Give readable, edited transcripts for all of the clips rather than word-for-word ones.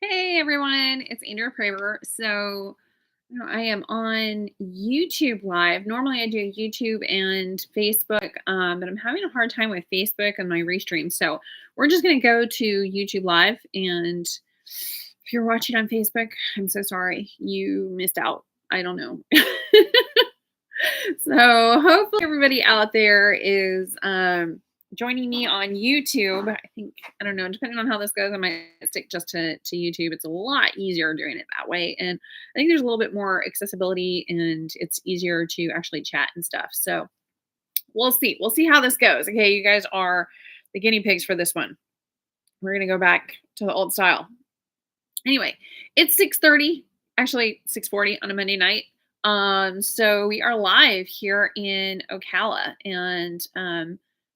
Hey everyone, it's Andrea Praver. I am on YouTube Live. Normally I do YouTube and Facebook, but I'm having a hard time with Facebook and my restream. So we're just going to go to YouTube Live. And if you're watching on Facebook, I'm so sorry. You missed out. I don't know. So hopefully everybody out there is joining me on YouTube. I don't know, depending on how this goes, I might stick just to YouTube. It's a lot easier doing it that way. And I think there's a little bit more accessibility and it's easier to actually chat and stuff. So we'll see. We'll see how this goes. Okay, you guys are the guinea pigs for this one. We're gonna go back to the old style. Anyway, it's 6:30, actually 6:40 on a Monday night. So we are live here in Ocala, and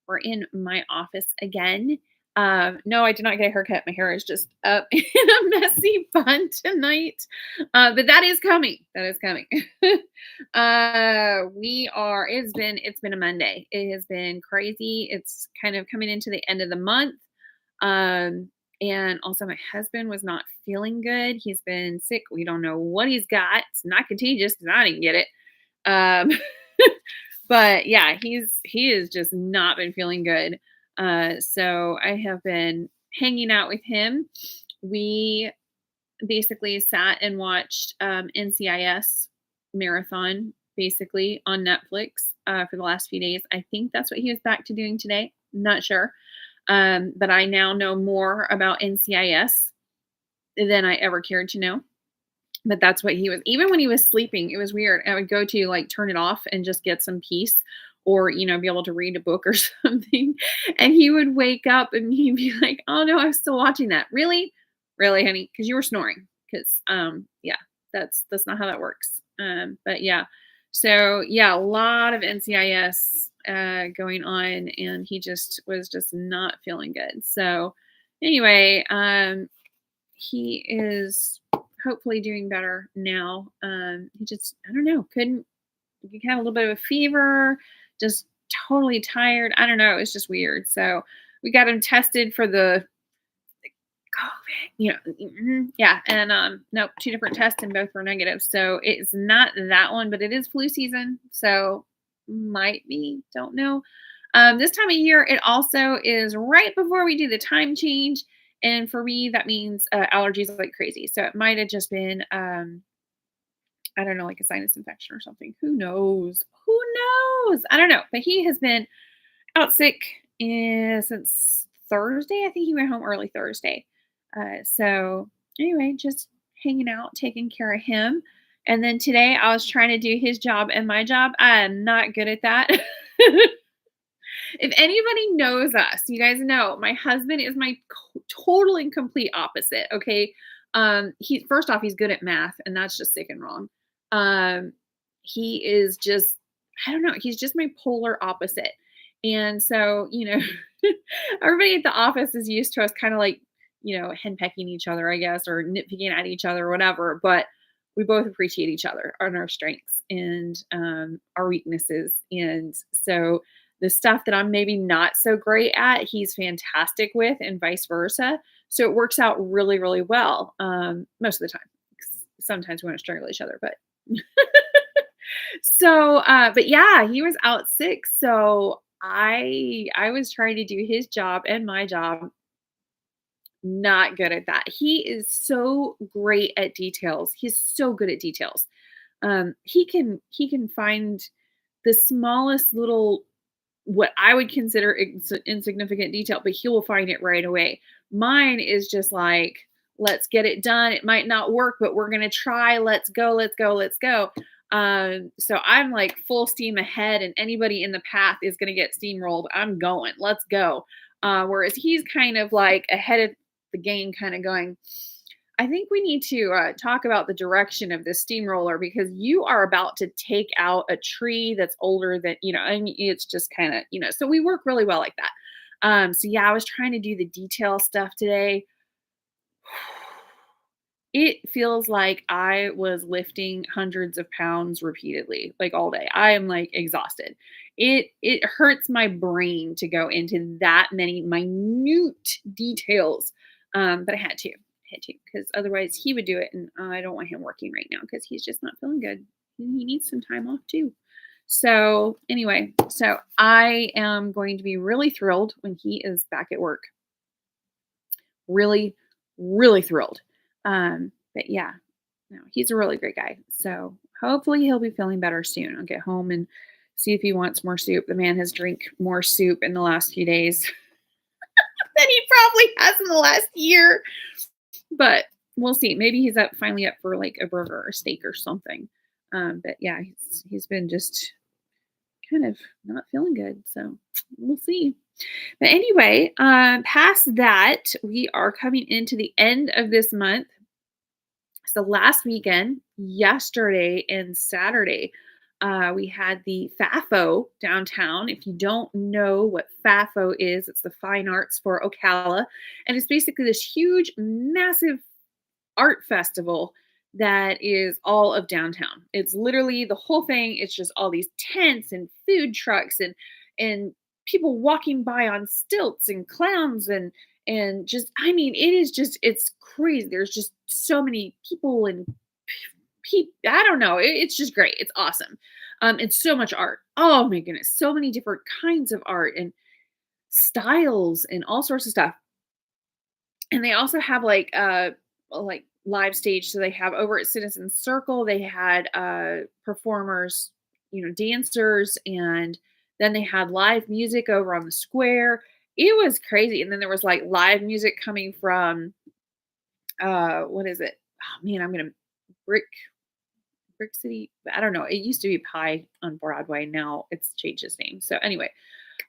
we're in my office again. No, I did not get a haircut. My hair is just up in a messy bun tonight. But that is coming. That is coming. It's been a Monday. It has been crazy. It's kind of coming into the end of the month. Um, and also my husband was not feeling good. He's been sick. We don't know what he's got. It's not contagious because I didn't get it. Um, but yeah, he has just not been feeling good. So I have been hanging out with him. We basically sat and watched NCIS marathon basically on Netflix for the last few days. I think that's what he was back to doing today. Not sure. But I now know more about NCIS than I ever cared to know. But that's what he was. Even when he was sleeping, it was weird. I would go to like turn it off and just get some peace or, be able to read a book or something. And he would wake up and he'd be like, oh no, I'm still watching that. Really? Really, honey? Because you were snoring. Because, yeah, that's not how that works. But yeah. So yeah, a lot of NCIS going on, and he just was just not feeling good. So anyway, he is hopefully doing better now. He just, I don't know, he had a little bit of a fever, just totally tired. I don't know. It was just weird. So we got him tested for the COVID, yeah. And nope, two different tests and both were negative. So it's not that one, but it is flu season. So might be, don't know. This time of year, it also is right before we do the time change. And for me, that means allergies like crazy. So it might have just been, I don't know, like a sinus infection or something. Who knows? Who knows? I don't know. But he has been out sick since Thursday. I think he went home early Thursday. So anyway, just hanging out, taking care of him. And then today I was trying to do his job and my job. I am not good at that. If anybody knows us, you guys know my husband is my total and complete opposite. Okay. He first off, he's good at math, and that's just sick and wrong. Um, he is just, I don't know, he's just my polar opposite. And so, everybody at the office is used to us kind of like, henpecking each other, I guess, or nitpicking at each other or whatever. But we both appreciate each other on our strengths and our weaknesses. And so the stuff that I'm maybe not so great at, he's fantastic with, and vice versa. So it works out really, really well most of the time. Sometimes we want to strangle each other, but but yeah, he was out sick. So I was trying to do his job and my job. Not good at that. He is so great at details. He's so good at details. He can find the smallest little, what I would consider insignificant detail, but he will find it right away. Mine is just like, let's get it done. It might not work, but we're going to try. Let's go, let's go, let's go. So I'm like full steam ahead, and anybody in the path is going to get steamrolled. I'm going, let's go. Whereas he's kind of like ahead of the game, kind of going, I think we need to talk about the direction of this steamroller, because you are about to take out a tree that's older than, and it's just kind of, so we work really well like that. So yeah, I was trying to do the detail stuff today. It feels like I was lifting hundreds of pounds repeatedly, like all day. I am like exhausted. It hurts my brain to go into that many minute details. But I had to. had to, because otherwise he would do it, and I don't want him working right now because he's just not feeling good. He needs some time off too. So anyway, so I am going to be really thrilled when he is back at work. Really, really thrilled. But yeah, no, he's a really great guy. So hopefully he'll be feeling better soon. I'll get home and see if he wants more soup. The man has drank more soup in the last few days than he probably has in the last year. But we'll see. Maybe he's up finally up for like a burger or steak or something. But yeah, he's been just kind of not feeling good. So we'll see. But anyway, past that, we are coming into the end of this month. So last weekend, yesterday and Saturday, we had the FAFO downtown. If you don't know what FAFO is, it's the Fine Arts for Ocala. And it's basically this huge, massive art festival that is all of downtown. It's literally the whole thing. It's just all these tents and food trucks and people walking by on stilts and clowns and just I mean it is just it's crazy. There's just so many people and people. I don't know. It's just great. It's awesome. It's so much art. Oh my goodness, so many different kinds of art and styles and all sorts of stuff. And they also have like live stage. So they have over at Citizen Circle, they had performers, dancers, and then they had live music over on the square. It was crazy. And then there was like live music coming from what is it? Oh man, I'm gonna brick Brick City. I don't know. It used to be Pie on Broadway. Now it's changed its name. So anyway,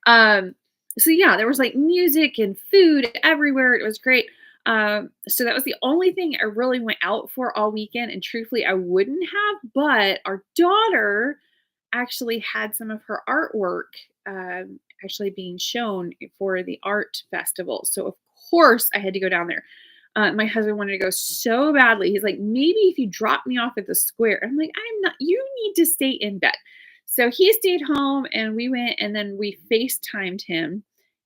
um, so yeah, there was like music and food everywhere. It was great. So that was the only thing I really went out for all weekend. And truthfully, I wouldn't have, but our daughter actually had some of her artwork actually being shown for the art festival. So of course I had to go down there. My husband wanted to go so badly. He's like, maybe if you drop me off at the square. I'm like, I'm not, you need to stay in bed. So he stayed home and we went and then we FaceTimed him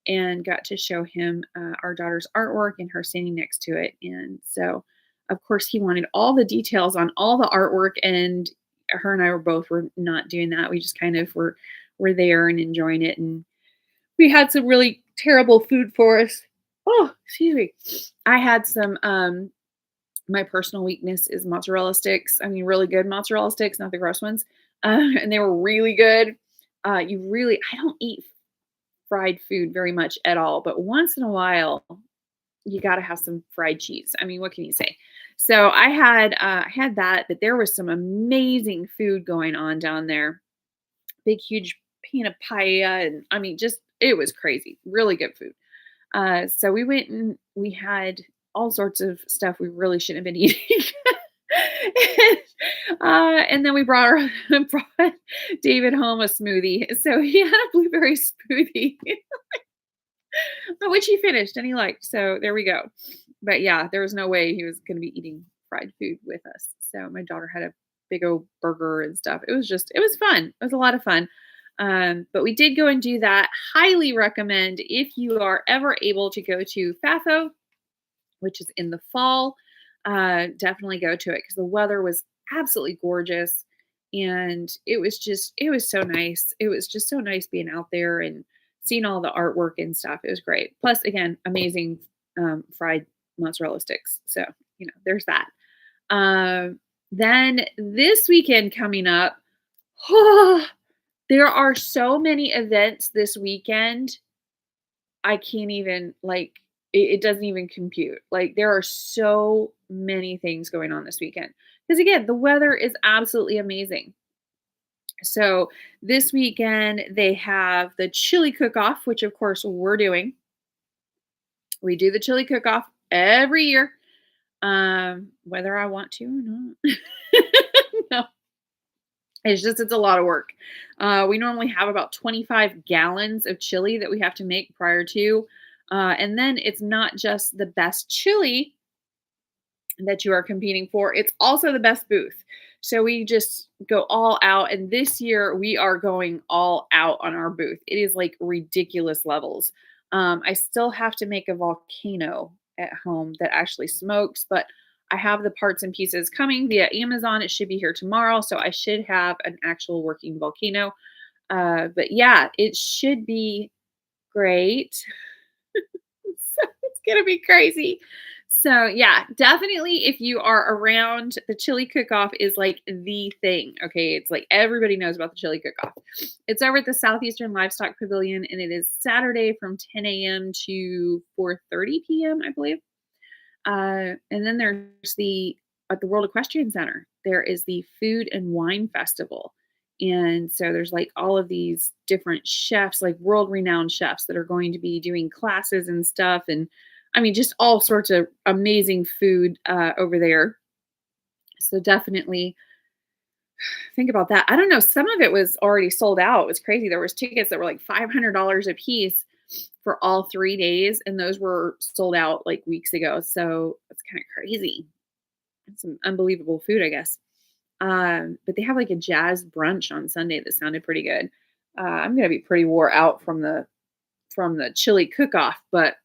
and got to show him our daughter's artwork and her standing next to it. And so, of course, he wanted all the details on all the artwork. And her and I were not doing that. We just kind of were there and enjoying it. And we had some really terrible food for us. Oh, excuse me. I had some my personal weakness is mozzarella sticks. I mean, really good mozzarella sticks, not the gross ones. And they were really good. I don't eat fried food very much at all, but once in a while, you got to have some fried cheese. I mean, what can you say? So I had that, but there was some amazing food going on down there. Big, huge pan of paella, and I mean, just it was crazy. Really good food. So we went and we had all sorts of stuff we really shouldn't have been eating. And then we brought David home a smoothie. So he had a blueberry smoothie, which he finished and he liked. So there we go. But yeah, there was no way he was going to be eating fried food with us. So my daughter had a big old burger and stuff. It was fun. It was a lot of fun. But we did go and do that. Highly recommend if you are ever able to go to FAFO, which is in the fall. Definitely go to it because the weather was absolutely gorgeous. And it was so nice. It was just so nice being out there and seeing all the artwork and stuff. It was great. Plus, again, amazing fried mozzarella sticks. So, there's that. Then this weekend coming up, there are so many events this weekend. I can't even it doesn't even compute. Like there are so many things going on this weekend. Because again, the weather is absolutely amazing. So this weekend they have the chili cook-off, which of course we're doing. We do the chili cook-off every year. Whether I want to or not. No. It's a lot of work. We normally have about 25 gallons of chili that we have to make prior to. And then it's not just the best chili that you are competing for, it's also the best booth. So we just go all out. And this year we are going all out on our booth. It is like ridiculous levels. I still have to make a volcano at home that actually smokes, but I have the parts and pieces coming via Amazon. It should be here tomorrow, so I should have an actual working volcano. But yeah, it should be great. So it's gonna be crazy. So yeah, definitely if you are around, the chili cook-off is like the thing. Okay. It's like everybody knows about the chili cook-off. It's over at the Southeastern Livestock Pavilion, and it is Saturday from 10 a.m. to 4:30 p.m., I believe. And then there's the at the World Equestrian Center, there is the Food and Wine Festival. And so there's like all of these different chefs, like world renowned chefs that are going to be doing classes and stuff. And I mean, just all sorts of amazing food over there. So definitely think about that. I don't know. Some of it was already sold out. It was crazy. There was tickets that were like $500 a piece for all 3 days, and those were sold out like weeks ago. So it's kind of crazy. It's some unbelievable food, I guess. But they have like a jazz brunch on Sunday that sounded pretty good. I'm gonna be pretty wore out from the chili cook off, but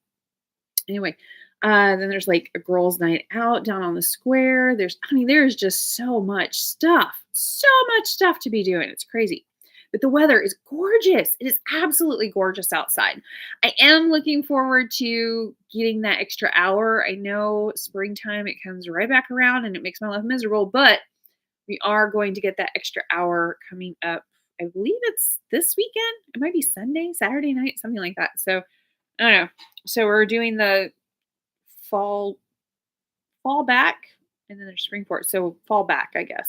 anyway, then there's like a girls' night out down on the square. I mean, there's just so much stuff to be doing. It's crazy. But the weather is gorgeous. It is absolutely gorgeous outside. I am looking forward to getting that extra hour. I know springtime, it comes right back around and it makes my life miserable, but we are going to get that extra hour coming up. I believe it's this weekend. It might be Sunday, Saturday night, something like that. So I don't know. So we're doing the fall fall back, and then there's spring forward. So fall back, I guess.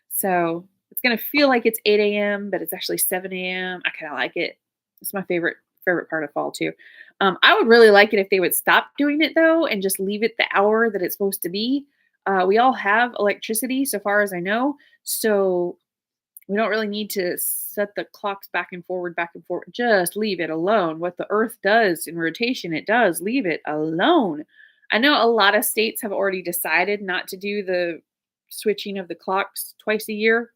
So it's gonna feel like it's 8 a.m., but it's actually 7 a.m. I kind of like it. It's my favorite part of fall too. I would really like it if they would stop doing it though and just leave it the hour that it's supposed to be. We all have electricity, so far as I know, so we don't really need to set the clocks back and forward, back and forward. Just leave it alone. What the Earth does in rotation, it does. Leave it alone. I know a lot of states have already decided not to do the switching of the clocks twice a year.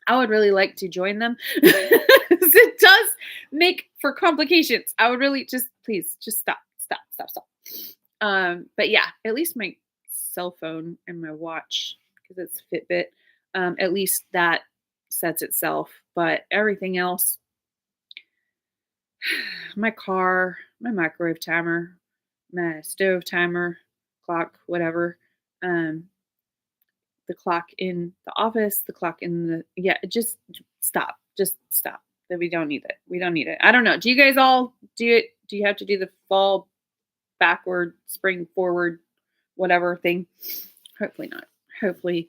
I would really like to join them. It does make for complications. I would really please, just stop. But yeah, at least my cell phone and my watch, because it's Fitbit, at least that sets itself. But everything else, my car, my microwave timer, my stove timer, clock, whatever, um, the clock in the office, the clock in the just stop. Just stop. That we don't need it. We don't need it. I don't know. Do you guys all do it? Do you have to do the fall backward, spring forward, whatever thing? Hopefully not. Hopefully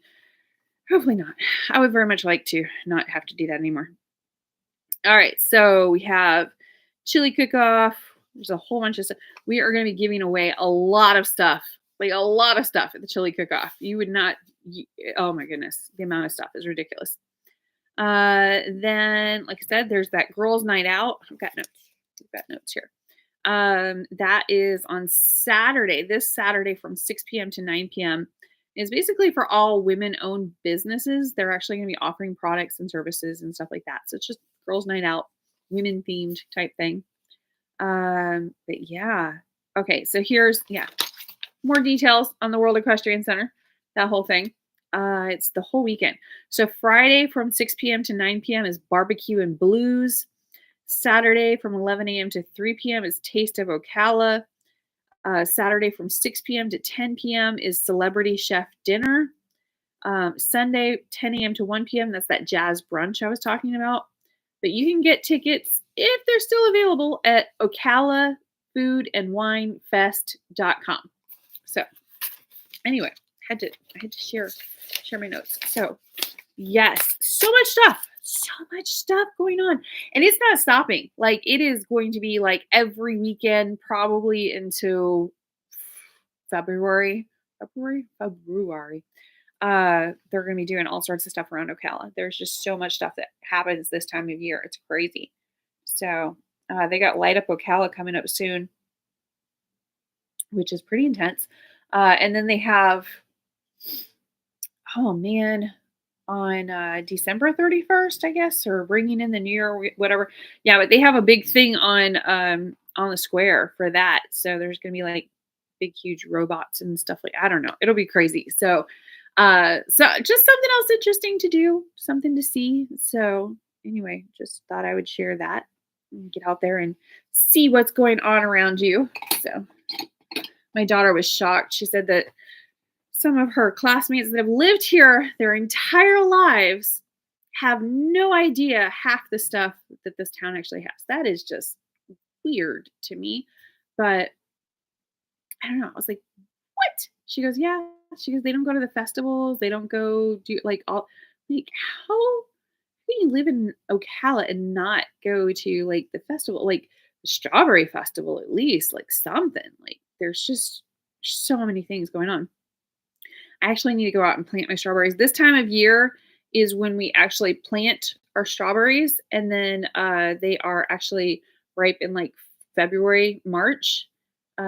not. I would very much like to not have to do that anymore. All right, so we have chili cook-off. There's a whole bunch of stuff. We are going to be giving away a lot of stuff, like a lot of stuff at the chili cook-off. You would not, oh my goodness, the amount of stuff is ridiculous. Then, like I said, there's that girls' night out. I've got notes here. That is on Saturday, this Saturday from 6 p.m. to 9 p.m. Is basically for all women-owned businesses. They're actually going to be offering products and services and stuff like that. So it's just girls' night out, women-themed type thing. But yeah. Okay, so here's more details on the World Equestrian Center, that whole thing. It's the whole weekend. So Friday from 6 p.m. to 9 p.m. is barbecue and blues. Saturday from 11 a.m. to 3 p.m. is Taste of Ocala. Saturday from 6 p.m. to 10 p.m. is Celebrity Chef Dinner. Sunday, 10 a.m. to 1 p.m. That's that jazz brunch I was talking about. But you can get tickets if they're still available at OcalaFoodAndWineFest.com. So anyway, I had to share my notes. So yes, so much stuff going on, and it's not stopping. Like, it is going to be like every weekend, probably until February. They're going to be doing all sorts of stuff around Ocala. There's just so much stuff that happens this time of year. It's crazy. So they got Light Up Ocala coming up soon, which is pretty intense. And then they have, oh man, on December 31st, I guess, or bringing in the new year, whatever. Yeah, but they have a big thing on the square for that. So there's going to be like big, huge robots and stuff like I don't know. It'll be crazy. So just something else interesting to do, something to see. So anyway, just thought I would share that and get out there and see what's going on around you. So my daughter was shocked. She said that some of her classmates that have lived here their entire lives have no idea half the stuff that this town actually has. That is just weird to me. But I don't know. I was like, what? She goes, yeah. She goes, they don't go to the festivals. They don't go do like all like how can you live in Ocala and not go to like the festival, like the strawberry festival at least, like something. Like there's just so many things going on. I actually need to go out and plant my strawberries. This time of year is when we actually plant our strawberries, and then they are actually ripe in like February, March.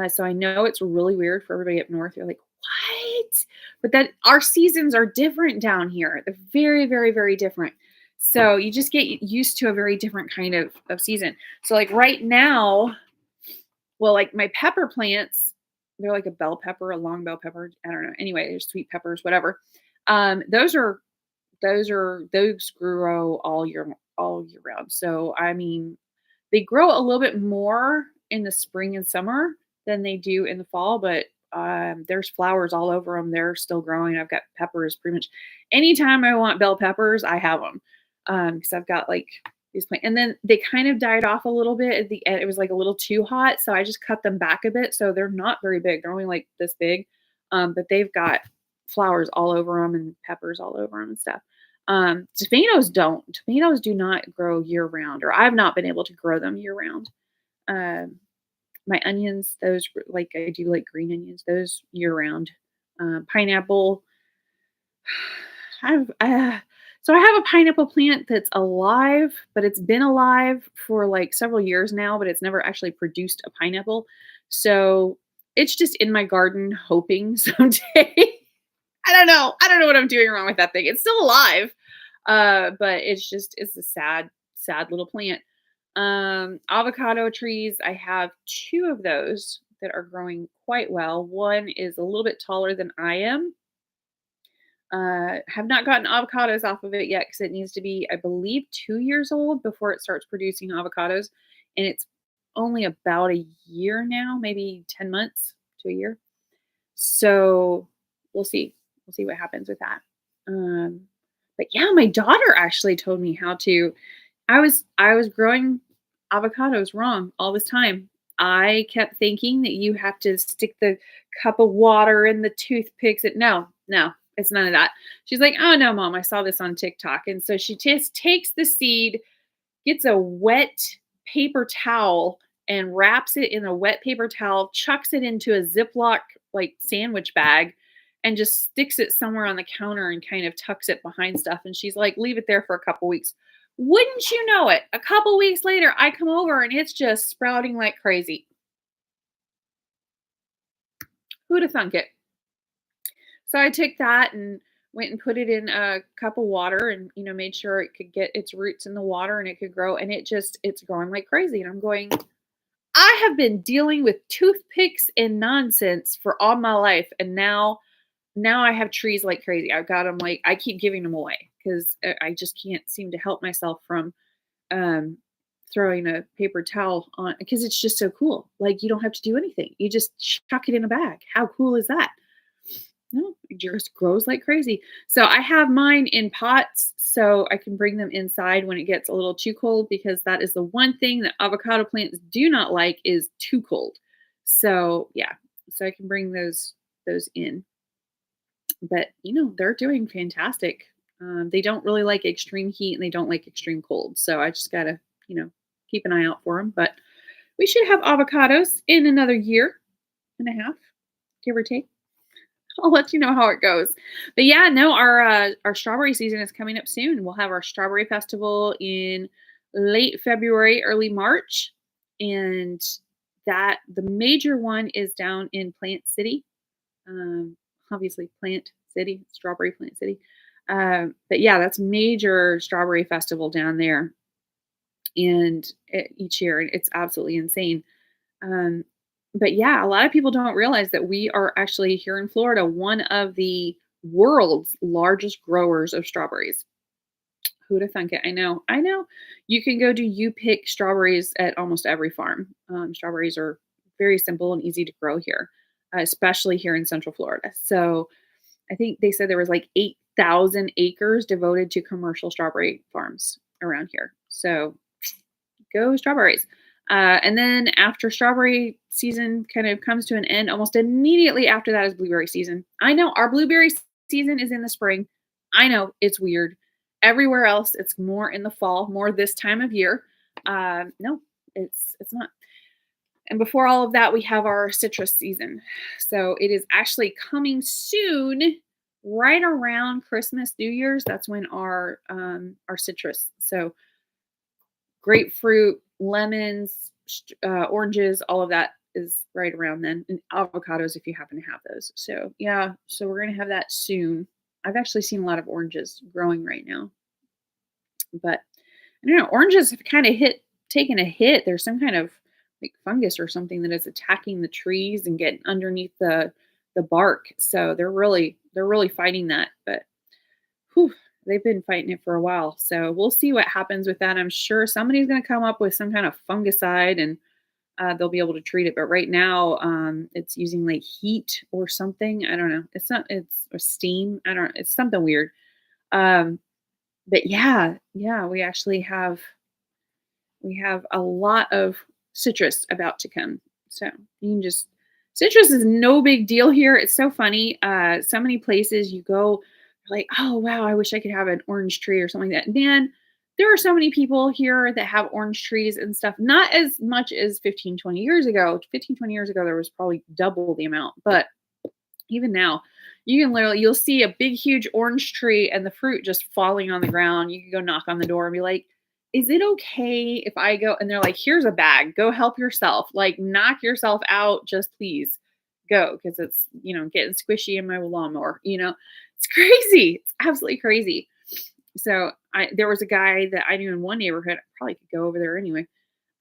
So I know it's really weird for everybody up north. You're like, what? But that our seasons are different down here. They're very, very, very different. So you just get used to a very different kind of season. So like right now, well, like my pepper plants, they're like a bell pepper, a long bell pepper. I don't know. Anyway, they're sweet peppers, whatever. Those are those grow all year round. So I mean, they grow a little bit more in the spring and summer than they do in the fall, but there's flowers all over them. They're still growing. I've got peppers pretty much anytime I want bell peppers, I have them because I've got like these plants. And then they kind of died off a little bit at the end. It was like a little too hot, so I just cut them back a bit. So they're not very big. They're only like this big, but they've got flowers all over them and peppers all over them and stuff. Tomatoes don't. Tomatoes do not grow year round, or I've not been able to grow them year round. Um, my onions, those like I do like green onions, those year round. Pineapple. I've so I have a pineapple plant that's alive, but it's been alive for like several years now, but it's never actually produced a pineapple. So it's just in my garden, hoping someday. I don't know. I don't know what I'm doing wrong with that thing. It's still alive. But it's a sad, sad little plant. Avocado trees, I have two of those that are growing quite well. One is a little bit taller than I am. Have not gotten avocados off of it yet because it needs to be, I believe, 2 years old before it starts producing avocados. And it's only about a year now, maybe 10 months to a year. So we'll see. We'll see what happens with that. Um, but yeah, my daughter actually told me how to. I was growing avocados wrong all this time. I kept thinking that you have to stick the cup of water in the toothpicks. No, it's none of that. She's like, oh no, mom, I saw this on TikTok. And so she just takes the seed, gets a wet paper towel and wraps it in a wet paper towel, chucks it into a Ziploc like sandwich bag, and just sticks it somewhere on the counter and kind of tucks it behind stuff. And she's like, leave it there for a couple weeks. Wouldn't you know it? A couple weeks later, I come over and it's just sprouting like crazy. Who'd have thunk it? So I took that and went and put it in a cup of water and, made sure it could get its roots in the water and it could grow. And it's growing like crazy. And I'm going, I have been dealing with toothpicks and nonsense for all my life. And now I have trees like crazy. I've got them like, I keep giving them away because I just can't seem to help myself from um, throwing a paper towel on because it's just so cool. Like you don't have to do anything. You just chuck it in a bag. How cool is that? No, it just grows like crazy. So I have mine in pots so I can bring them inside when it gets a little too cold because that is the one thing that avocado plants do not like is too cold. So yeah, so I can bring those in. But they're doing fantastic. They don't really like extreme heat and they don't like extreme cold. So I just gotta keep an eye out for them. But we should have avocados in another year and a half, give or take. I'll let you know how it goes. But yeah, no, our strawberry season is coming up soon. We'll have our strawberry festival in late February, early March, and that the major one is down in Plant City. Obviously, Plant City, Strawberry Plant City. But yeah, that's major strawberry festival down there, and each year, and it's absolutely insane. Um, But yeah, a lot of people don't realize that we are actually here in Florida one of the world's largest growers of strawberries. Who'd have thunk it? I know. I know. You can go do you pick strawberries at almost every farm. Strawberries are very simple and easy to grow here, especially here in Central Florida. So I think they said there was like 8,000 acres devoted to commercial strawberry farms around here. So go strawberries. And then after strawberry season kind of comes to an end, almost immediately after that is blueberry season. I know our blueberry season is in the spring. I know it's weird. Everywhere else, it's more in the fall, more this time of year. No, it's not. And before all of that, we have our citrus season. So it is actually coming soon, right around Christmas, New Year's. That's when our citrus. So grapefruit, lemons, oranges, all of that is right around then, and avocados if you happen to have those. So yeah, so we're gonna have that soon. I've actually seen a lot of oranges growing right now, but I don't know. Oranges have kind of taken a hit. There's some kind of like fungus or something that is attacking the trees and getting underneath the bark. So they're really fighting that. But whew, they've been fighting it for a while. So we'll see what happens with that. I'm sure somebody's going to come up with some kind of fungicide and they'll be able to treat it. But right now, it's using like heat or something. I don't know. It's not. It's or steam. I don't. It's something weird. Um, but yeah, yeah, we have a lot of citrus about to come. So you can just citrus is no big deal here. It's so funny. So many places you go, like, oh wow, I wish I could have an orange tree or something like that. Man, there are so many people here that have orange trees and stuff. Not as much as 15, 20 years ago. 15, 20 years ago, there was probably double the amount. But even now, you'll see a big, huge orange tree and the fruit just falling on the ground. You can go knock on the door and be like, is it okay if I go? And they're like, here's a bag. Go help yourself. Like, knock yourself out. Just please go because it's, getting squishy in my lawnmower. It's crazy. It's absolutely crazy. So there was a guy that I knew in one neighborhood. I probably could go over there anyway.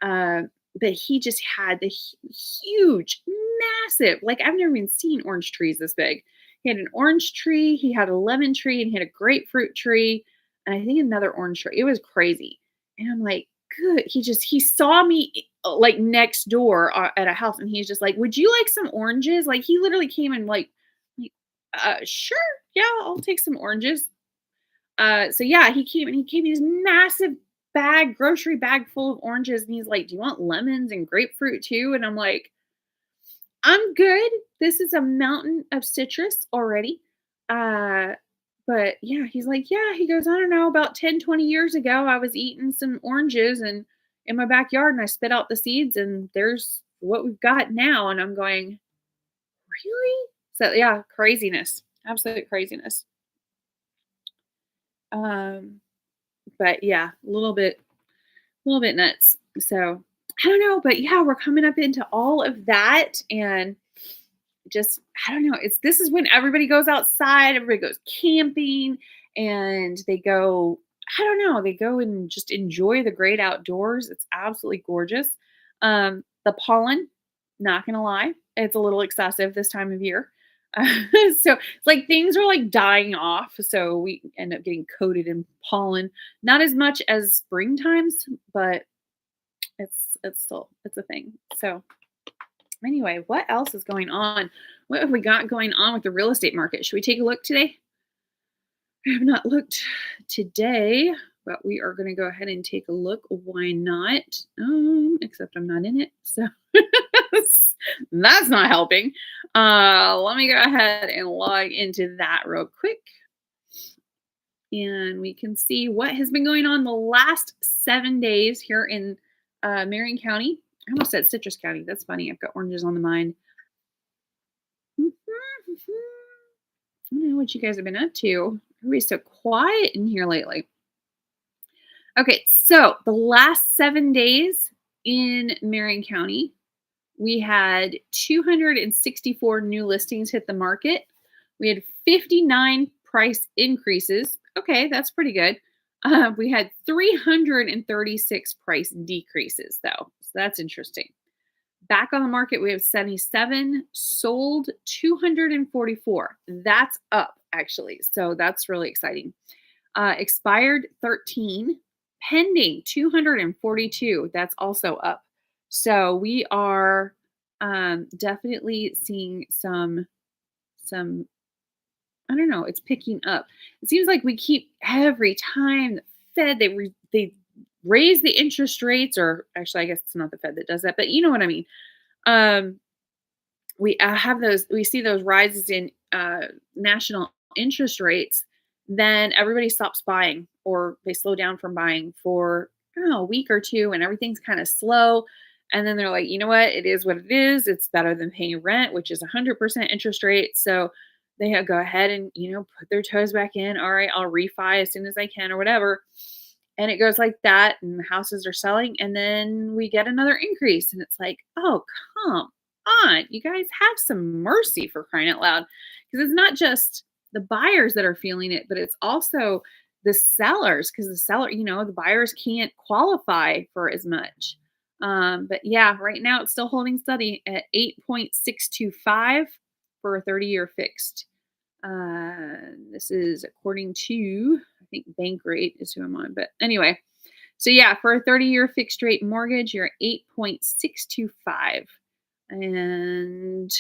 Uh, but he just had the huge, massive, like I've never even seen orange trees this big. He had an orange tree, he had a lemon tree, and he had a grapefruit tree, and I think another orange tree. It was crazy. And I'm like, good. He saw me like next door at a house, and he's just like, would you like some oranges? Like he literally came and like, sure, yeah, I'll take some oranges. So yeah, he came and he gave me this massive grocery bag full of oranges, and he's like, "Do you want lemons and grapefruit too?" And I'm like, "I'm good. This is a mountain of citrus already." Uh, but yeah, he's like, "Yeah." He goes, "I don't know, about 10, 20 years ago, I was eating some oranges and in my backyard, and I spit out the seeds, and there's what we've got now." And I'm going, "Really?" So yeah, craziness, absolute craziness. Um, but yeah, a little bit nuts. So I don't know, but yeah, we're coming up into all of that and just I don't know. This is when everybody goes outside, everybody goes camping and they go, I don't know, they go and just enjoy the great outdoors. It's absolutely gorgeous. The pollen, not gonna lie, it's a little excessive this time of year. So it's like things are like dying off. So we end up getting coated in pollen. Not as much as spring times, but it's a thing. So anyway, what else is going on? What have we got going on with the real estate market? Should we take a look today? I have not looked today, but we are going to go ahead and take a look. Why not? Except I'm not in it, so that's not helping. Let me go ahead and log into that real quick, and we can see what has been going on the last 7 days here in Marion County. I almost said Citrus County. That's funny. I've got oranges on the mind. I don't know what you guys have been up to. Everybody's so quiet in here lately. Okay, so the last 7 days in Marion County, we had 264 new listings hit the market. We had 59 price increases. Okay, that's pretty good. We had 336 price decreases, though. So that's interesting. Back on the market, we have 77, sold 244. That's up actually. So that's really exciting. Expired 13, pending 242. That's also up. So we are definitely seeing some I don't know, it's picking up. It seems like we keep every time the Fed they raise the interest rates, or actually I guess it's not the Fed that does that, but you know what I mean. Um we have those we see those rises in national interest rates, then everybody stops buying or they slow down from buying for I don't know, a week or two, and everything's kind of slow. And then they're like, you know what? It is what it is. It's better than paying rent, which is 100% interest rate. So go ahead and put their toes back in. All right, I'll refi as soon as I can or whatever. And it goes like that, and the houses are selling, and then we get another increase, and it's like, oh, come on, you guys have some mercy, for crying out loud. Because it's not just the buyers that are feeling it, but it's also the sellers, because the buyers can't qualify for as much. But yeah, right now it's still holding steady at 8.625 for a 30-year fixed. This is according to, I think, Bank Rate is who I'm on. But anyway, so yeah, for a 30-year fixed rate mortgage, you're 8.625. And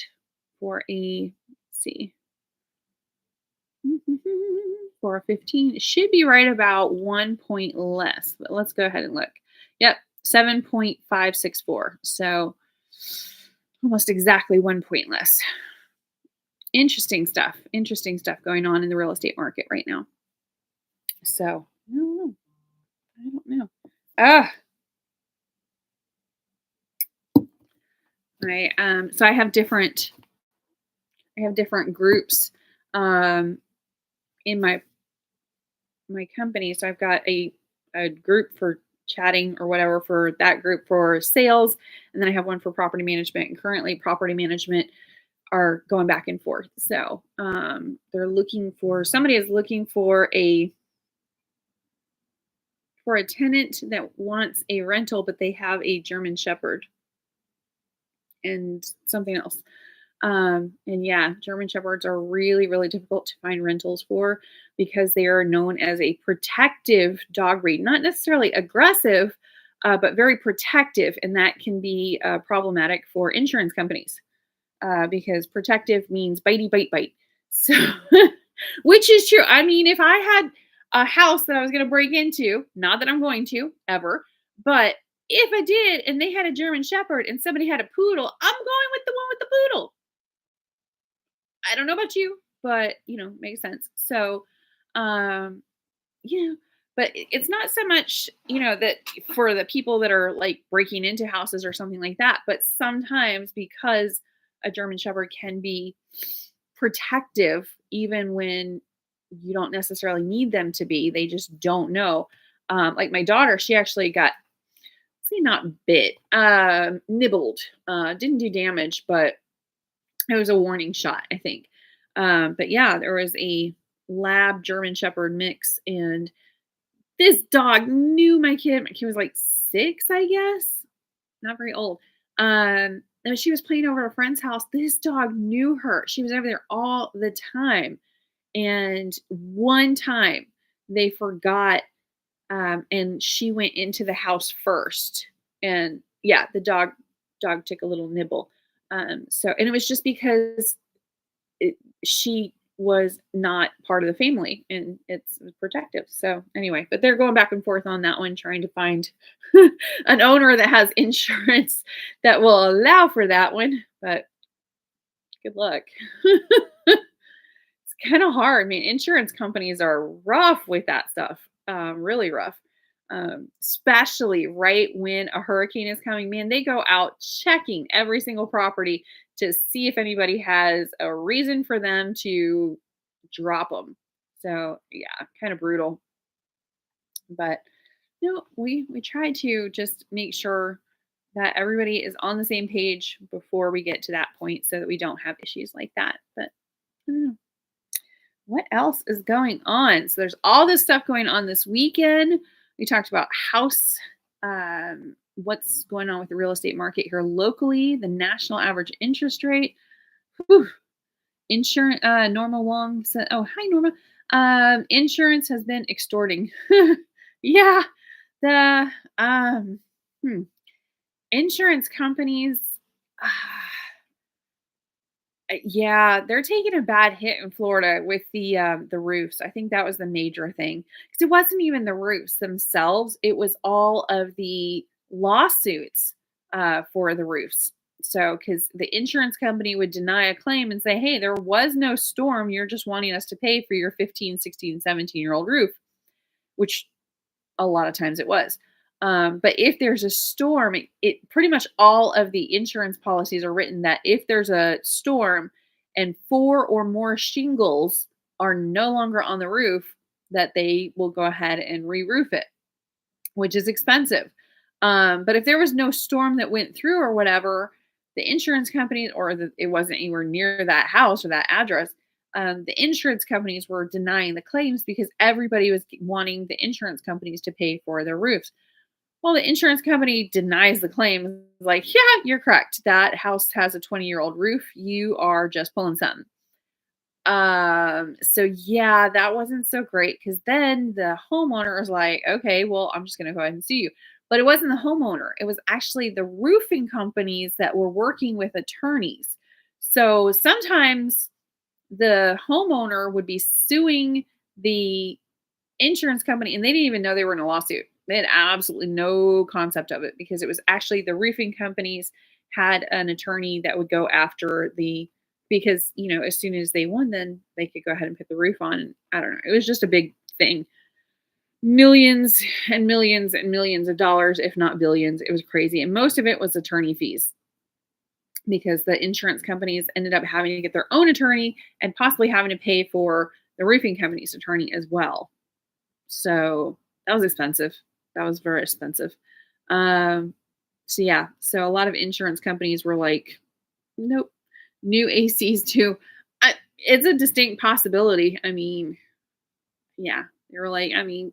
for a, let's see, for a 15, it should be right about 1 point less. But let's go ahead and look. Yep, 7.564. So almost exactly 1 point less. Interesting stuff. Interesting stuff going on in the real estate market right now. So I don't know. I don't know. Ah, so I have different groups um in my company. So I've got a group for chatting or whatever for that group for sales, and then I have one for property management. And currently, property management are going back and forth. So they're looking for somebody is looking for a tenant that wants a rental, but they have a German Shepherd and something else. And yeah, German Shepherds are really, really difficult to find rentals for because they are known as a protective dog breed, not necessarily aggressive, but very protective. And that can be problematic for insurance companies because protective means bitey, bite, bite. So, which is true. I mean, if I had a house that I was going to break into, not that I'm going to ever, but if I did and they had a German Shepherd and somebody had a poodle, I'm going with the one with the poodle. I don't know about you, but makes sense. So, um, you know, but it's not so much, that for the people that are like breaking into houses or something like that, but sometimes because a German Shepherd can be protective even when you don't necessarily need them to be, they just don't know. Like my daughter, she actually got, see, not bit, nibbled, didn't do damage, but it was a warning shot, I think. But yeah, there was a lab German Shepherd mix, and this dog knew my kid. My kid was like 6, I guess, not very old. And she was playing over at a friend's house. This dog knew her. She was over there all the time. And one time they forgot, and she went into the house first. And yeah, the dog took a little nibble. And it was just because she was not part of the family and it's protective. So anyway, but they're going back and forth on that one, trying to find an owner that has insurance that will allow for that one. But good luck. It's kind of hard. I mean, insurance companies are rough with that stuff, really rough. Especially right when a hurricane is coming, man, they go out checking every single property to see if anybody has a reason for them to drop them. So yeah, kind of brutal. But we try to just make sure that everybody is on the same page before we get to that point, so that we don't have issues like that. But I don't know. What else is going on? So there's all this stuff going on this weekend. We talked about house what's going on with the real estate market here locally. The national average interest rate. Whew, insurance. Norma Wong said, "Oh, hi, Norma. Insurance has been extorting." Yeah, the um, hmm, insurance companies. Yeah, they're taking a bad hit in Florida with the roofs. I think that was the major thing because it wasn't even the roofs themselves; it was all of the lawsuits for the roofs. So, because the insurance company would deny a claim and say, "Hey, there was no storm. You're just wanting us to pay for your 15, 16, 17-year-old roof," which a lot of times it was. But if there's a storm, it pretty much all of the insurance policies are written that if there's a storm and four or more shingles are no longer on the roof, that they will go ahead and re-roof it, which is expensive. But if there was no storm that went through or whatever, the insurance company or it wasn't anywhere near that house or that address, the insurance companies were denying the claims because everybody was wanting the insurance companies to pay for their roofs. Well, the insurance company denies the claim, like, yeah, you're correct. That house has a 20-year-old roof. You are just pulling something. So yeah, that wasn't so great because then the homeowner was like, okay, well, I'm just gonna go ahead and sue you. But it wasn't the homeowner, it was actually the roofing companies that were working with attorneys. So sometimes the homeowner would be suing the insurance company and they didn't even know they were in a lawsuit. They had absolutely no concept of it because it was actually the roofing companies had an attorney that would go after the because as soon as they won then they could go ahead and put the roof on and I don't know. It was just a big thing. Millions and millions and millions of dollars, if not billions. It was crazy. And most of it was attorney fees because the insurance companies ended up having to get their own attorney and possibly having to pay for the roofing company's attorney as well. So that was expensive. That was very expensive. Um, so yeah, so a lot of insurance companies were like, nope, new ACs too. It's a distinct possibility. I mean, yeah, they were like, I mean,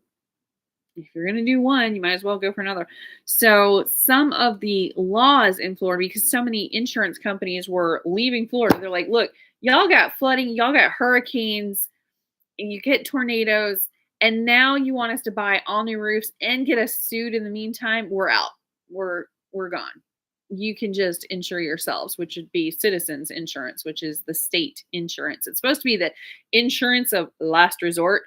if you're going to do one, you might as well go for another. So some of the laws in Florida, because so many insurance companies were leaving Florida, they're like, look, y'all got flooding, y'all got hurricanes, and you get tornadoes, and now you want us to buy all new roofs and get us sued in the meantime. We're out. We're gone. You can just insure yourselves, which would be citizens insurance, which is the state insurance. It's supposed to be the insurance of last resort.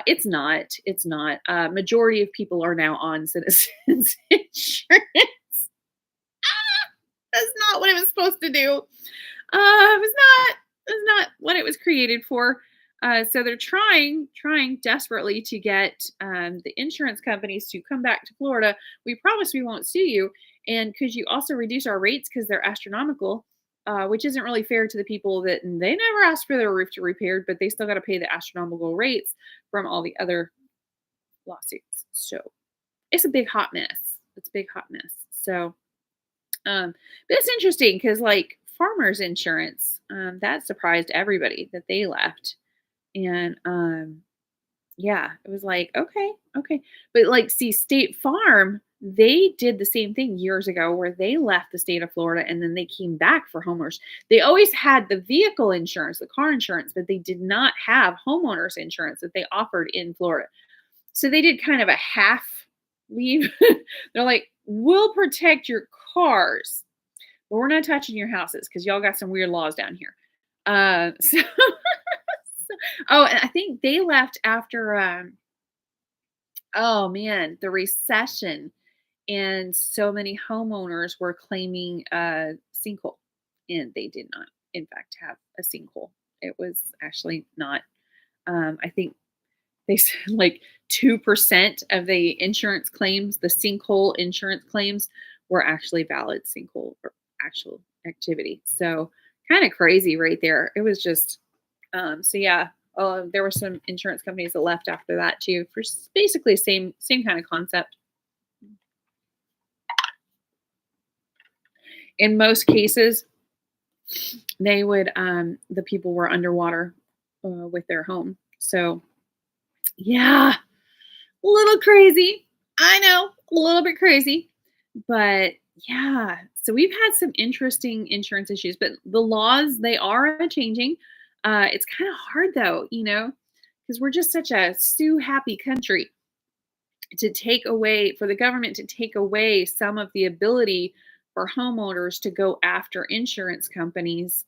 It's not. It's not. Majority of people are now on citizens insurance. That's not what it was supposed to do. It was not. It was not what it was created for. So they're trying desperately to get the insurance companies to come back to Florida. We promise we won't sue you, and could you also reduce our rates because they're astronomical, which isn't really fair to the people that they never asked for their roof to repaired, but they still got to pay the astronomical rates from all the other lawsuits. So it's a big hot mess. It's a big hot mess. So, but it's interesting because like farmers insurance, that surprised everybody that they left and yeah, it was like, okay, okay. But like, see, State Farm, they did the same thing years ago where they left the state of Florida and then they came back for homeowners. They always had the vehicle insurance, the car insurance, but they did not have homeowners insurance that they offered in Florida. So they did kind of a half leave. They're like, we'll protect your cars, but we're not touching your houses because y'all got some weird laws down here. So oh, and I think they left after, oh man, the recession, and so many homeowners were claiming sinkhole, and they did not, in fact, have a sinkhole. It was actually not. I think they said like 2% of the insurance claims, the sinkhole insurance claims, were actually valid sinkhole or actual activity. So kind of crazy right there. It was just so yeah, there were some insurance companies that left after that too for basically same kind of concept. In most cases, they would the people were underwater with their home. So yeah, a little crazy. I know, a little bit crazy, but yeah. So we've had some interesting insurance issues, but the laws they are changing. It's kind of hard though, because we're just such a sue happy country to take away for the government to take away some of the ability for homeowners to go after insurance companies.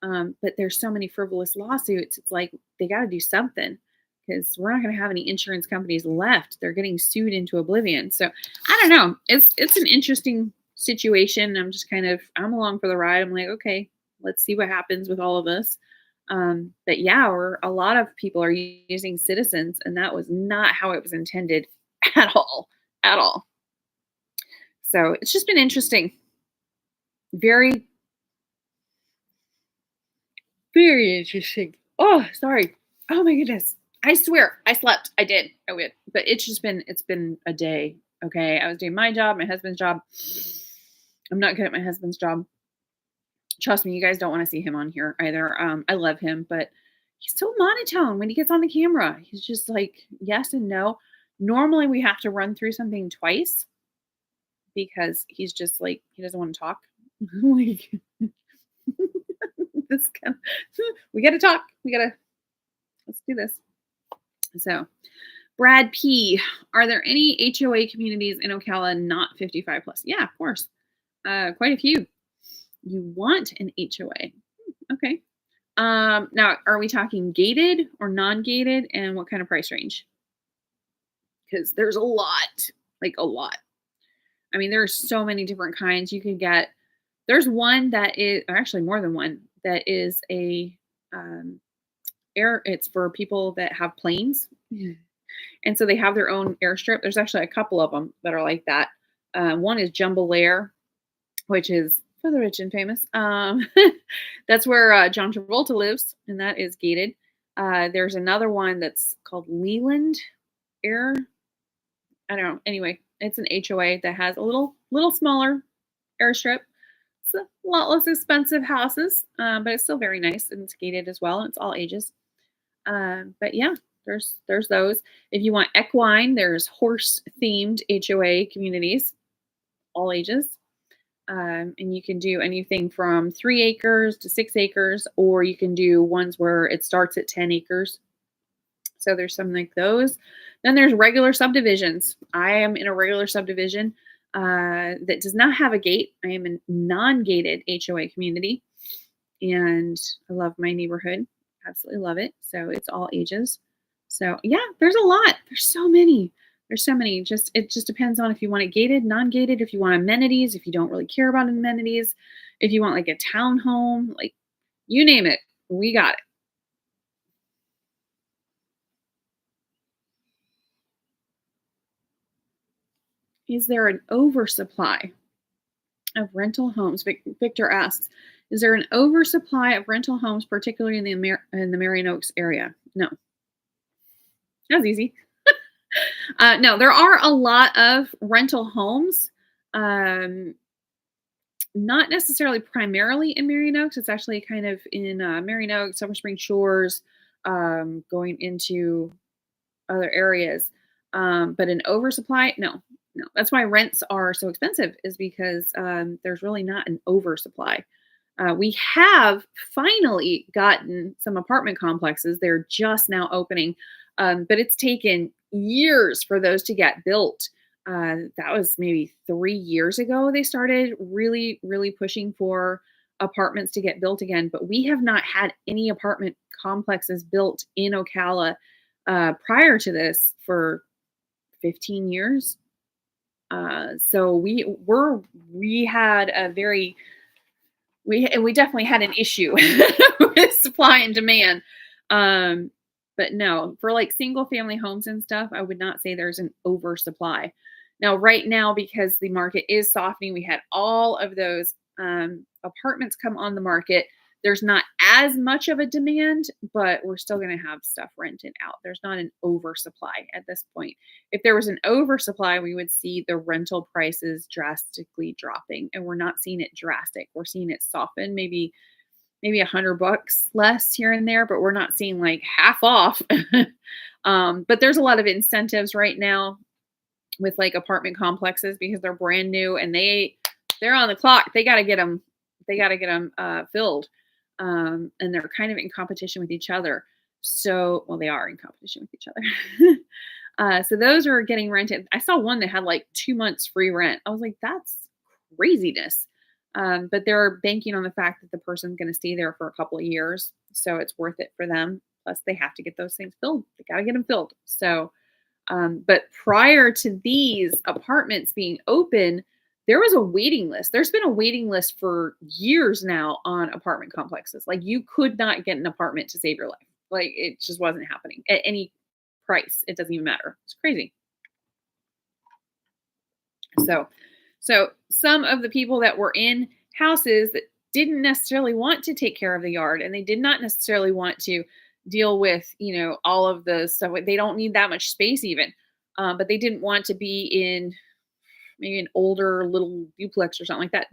But there's so many frivolous lawsuits. It's like they got to do something because we're not going to have any insurance companies left. They're getting sued into oblivion. So I don't know. It's an interesting situation. I'm along for the ride. I'm like, okay, let's see what happens with all of us. But yeah, a lot of people are using citizens, and that was not how it was intended at all, at all. So it's just been interesting. Very, very interesting. Oh, sorry. Oh my goodness. I swear I slept. I did. I would. But it's been a day. Okay. I was doing my job, my husband's job. I'm not good at my husband's job. Trust me, you guys don't want to see him on here either. I love him, but he's so monotone when he gets on the camera. He's just like yes and no. Normally we have to run through something twice because he's just like he doesn't want to talk. Like this kind of, we got to talk. Let's do this. So, Brad P, are there any HOA communities in Ocala not 55 plus? Yeah, of course. Quite a few. You want an HOA. Okay. Now, are we talking gated or non-gated, and what kind of price range? Because there's a lot, like a lot. I mean, there's so many different kinds you can get. There's one that is, or actually more than one, that is a it's for people that have planes. And so they have their own airstrip. There's actually a couple of them that are like that. One is Jambalaya, which is for the rich and famous. That's where John Travolta lives, and that is gated. There's another one that's called Leland Air. I don't know. Anyway, it's an HOA that has a little smaller airstrip. It's a lot less expensive houses, but it's still very nice and it's gated as well. And it's all ages. But yeah, there's those. If you want equine, there's horse themed HOA communities, all ages. And you can do anything from 3 acres to 6 acres, or you can do ones where it starts at 10 acres. So there's some like those. Then there's regular subdivisions. I am in a regular subdivision that does not have a gate. I am a non-gated HOA community, and I love my neighborhood. Absolutely love it. So it's all ages. So yeah, there's a lot. There's so many. There's so many. It just depends on if you want it gated, non-gated, if you want amenities, if you don't really care about amenities, if you want like a townhome, like you name it, we got it. Is there an oversupply of rental homes? Victor asks, is there an oversupply of rental homes, particularly in the Marion Oaks area? No. That was easy. No, there are a lot of rental homes. Not necessarily primarily in Marion Oaks. It's actually kind of in Marion Oaks, Summer Spring Shores, going into other areas. But an oversupply, no. That's why rents are so expensive, is because there's really not an oversupply. We have finally gotten some apartment complexes. They're just now opening, but it's taken years for those to get built. That was maybe 3 years ago. They started really, really pushing for apartments to get built again, but we have not had any apartment complexes built in Ocala prior to this for 15 years. So we had a very we definitely had an issue with supply and demand. But no, for like single family homes and stuff, I would not say there's an oversupply. Now, right now, because the market is softening, we had all of those apartments come on the market. There's not as much of a demand, but we're still going to have stuff rented out. There's not an oversupply at this point. If there was an oversupply, we would see the rental prices drastically dropping, and we're not seeing it drastic. We're seeing it soften, maybe $100 less here and there, but we're not seeing like half off. But there's a lot of incentives right now with like apartment complexes because they're brand new and they're on the clock. They got to get them filled. And they're kind of in competition with each other. So, well, they are in competition with each other. So those are getting rented. I saw one that had like 2 months free rent. I was like, that's craziness. But they're banking on the fact that the person's going to stay there for a couple of years. So it's worth it for them. Plus, they have to get those things filled. They got to get them filled. So, but prior to these apartments being open, there was a waiting list. There's been a waiting list for years now on apartment complexes. Like you could not get an apartment to save your life. Like it just wasn't happening at any price. It doesn't even matter. It's crazy. So, so some of the people that were in houses that didn't necessarily want to take care of the yard and they did not necessarily want to deal with, all of the stuff. They don't need that much space even. But they didn't want to be in maybe an older little duplex or something like that.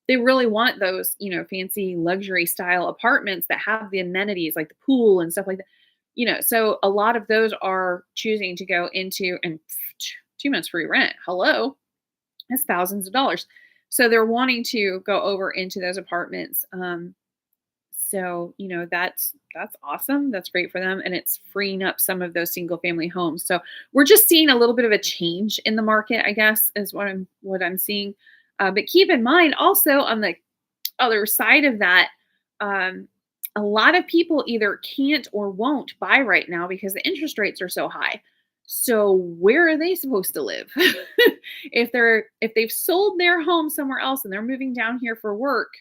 They really want those, fancy luxury style apartments that have the amenities like the pool and stuff like that. So a lot of those are choosing to go into and 2 months free rent. Hello, that's thousands of dollars. So they're wanting to go over into those apartments. So, that's awesome. That's great for them. And it's freeing up some of those single family homes. So we're just seeing a little bit of a change in the market, I guess, is what I'm seeing. But keep in mind also on the other side of that, um, a lot of people either can't or won't buy right now because the interest rates are so high. So where are they supposed to live? If they've sold their home somewhere else and they're moving down here for work,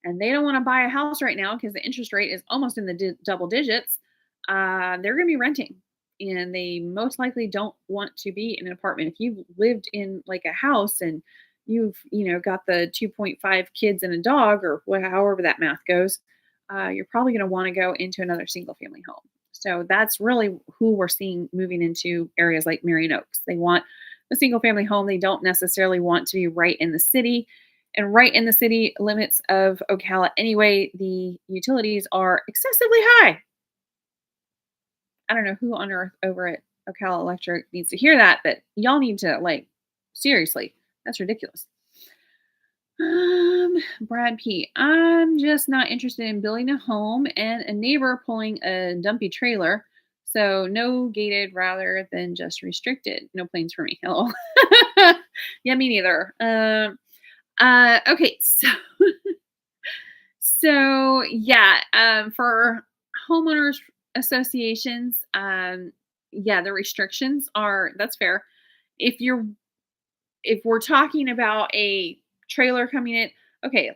and they don't want to buy a house right now because the interest rate is almost in the double digits, they're going to be renting. And they most likely don't want to be in an apartment. If you've lived in like a house and you've, got the 2.5 kids and a dog or however that math goes, you're probably going to want to go into another single family home. So that's really who we're seeing moving into areas like Marion Oaks. They want a single family home. They don't necessarily want to be right in the city. And right in the city limits of Ocala, anyway, the utilities are excessively high. I don't know who on earth over at Ocala Electric needs to hear that, but y'all need to, like, seriously, that's ridiculous. Brad P. I'm just not interested in building a home and a neighbor pulling a dumpy trailer. So no gated rather than just restricted. No planes for me. Hello. Yeah, me neither. Okay, so yeah, for homeowners associations, yeah, the restrictions are that's fair. If you're if we're talking about a trailer coming in, okay,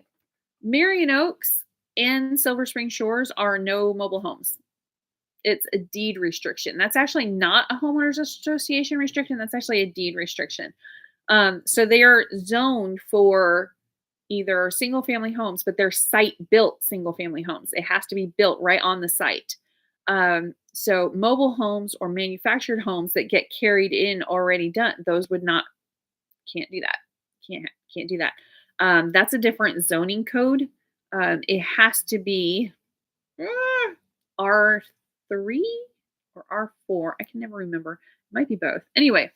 Marion Oaks and Silver Spring Shores are no mobile homes. It's a deed restriction. That's actually not a homeowners association restriction. That's actually a deed restriction. So they are zoned for either single family homes, but they're site built single family homes. It has to be built right on the site. So mobile homes or manufactured homes that get carried in already done, those would not, can't do that. Can't do that. That's a different zoning code. It has to be R3 or R4. I can never remember. It might be both. Anyway,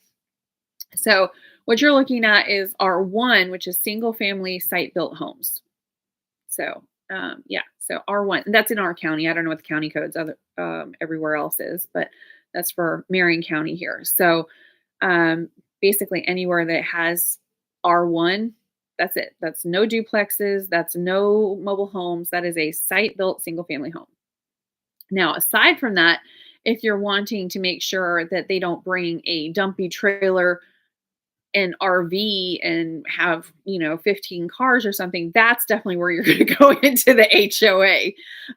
so what you're looking at is R1, which is single family site built homes. So yeah, so R1, and that's in our county. I don't know what the county codes other everywhere else is, but that's for Marion County here. So basically anywhere that has R1, that's it. That's no duplexes. That's no mobile homes. That is a site built single family home. Now, aside from that, if you're wanting to make sure that they don't bring a dumpy trailer an RV and have, 15 cars or something, that's definitely where you're going to go into the HOA.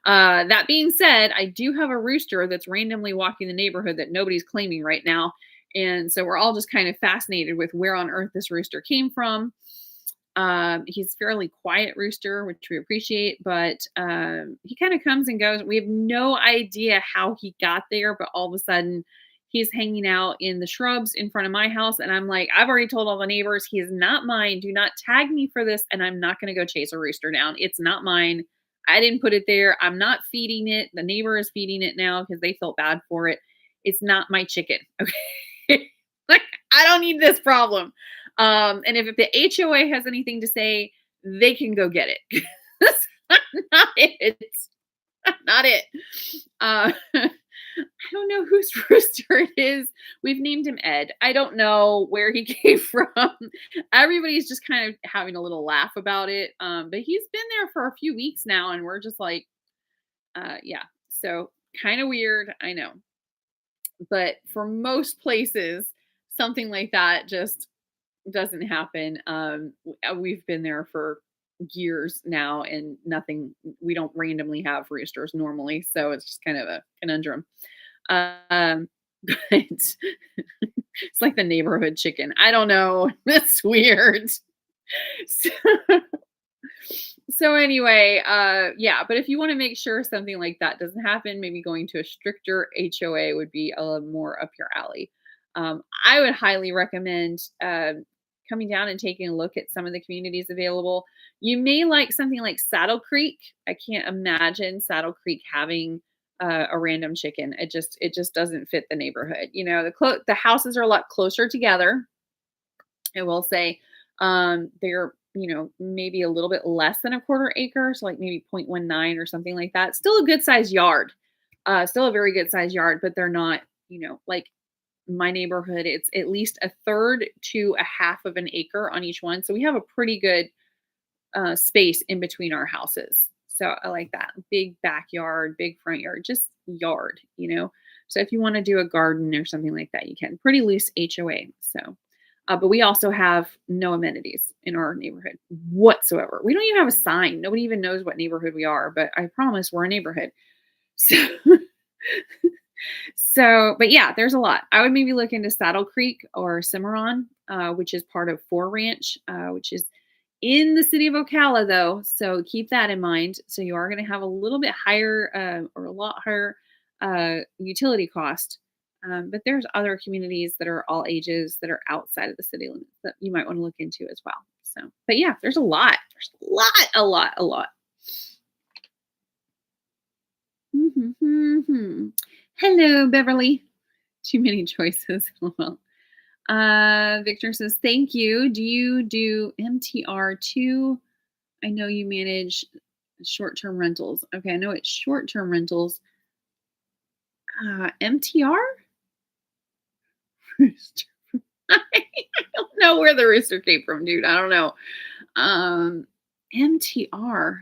That being said, I do have a rooster that's randomly walking the neighborhood that nobody's claiming right now. And so we're all just kind of fascinated with where on earth this rooster came from. He's a fairly quiet rooster, which we appreciate, but he kind of comes and goes. We have no idea how he got there, but all of a sudden he's hanging out in the shrubs in front of my house. And I'm like, I've already told all the neighbors, he is not mine. Do not tag me for this. And I'm not going to go chase a rooster down. It's not mine. I didn't put it there. I'm not feeding it. The neighbor is feeding it now because they felt bad for it. It's not my chicken. Okay. I don't need this problem. And if the HOA has anything to say, they can go get it. That's not it. Not it. I don't know whose rooster it is. We've named him Ed. I don't know where he came from. Everybody's just kind of having a little laugh about it. But he's been there for a few weeks now, and we're just like, yeah. So kind of weird, I know. But for most places, something like that just doesn't happen. We've been there for years now, and nothing. We don't randomly have roosters normally, so it's just kind of a conundrum. Um, but it's like the neighborhood chicken. I don't know. That's weird. So, so anyway, yeah, but if you want to make sure something like that doesn't happen, maybe going to a stricter HOA would be a little more up your alley. I would highly recommend coming down and taking a look at some of the communities available. You may like something like Saddle Creek. I can't imagine Saddle Creek having a random chicken. It just doesn't fit the neighborhood. You know, the houses are a lot closer together. I will say they're, maybe a little bit less than a quarter acre, so like maybe 0.19 or something like that. Still a good size yard. Still a very good size yard, but they're not, like my neighborhood, it's at least a third to a half of an acre on each one. So we have a pretty good space in between our houses. So I like that. Big backyard, big front yard, just yard. So if you want to do a garden or something like that, you can. Pretty loose HOA. So, but we also have no amenities in our neighborhood whatsoever. We don't even have a sign. Nobody even knows what neighborhood we are, but I promise we're a neighborhood. So, but yeah, there's a lot. I would maybe look into Saddle Creek or Cimarron, which is part of Four Ranch, which is in the city of Ocala, though. So keep that in mind. So you are going to have a little bit higher or a lot higher utility cost. But there's other communities that are all ages that are outside of the city limits that you might want to look into as well. So, but yeah, there's a lot. There's a lot. Hello, Beverly. Too many choices. Well, Victor says, thank you. Do you do MTR too? I know you manage short-term rentals. Okay, I know it's short-term rentals. MTR? I don't know where the rooster came from, dude. I don't know. MTR.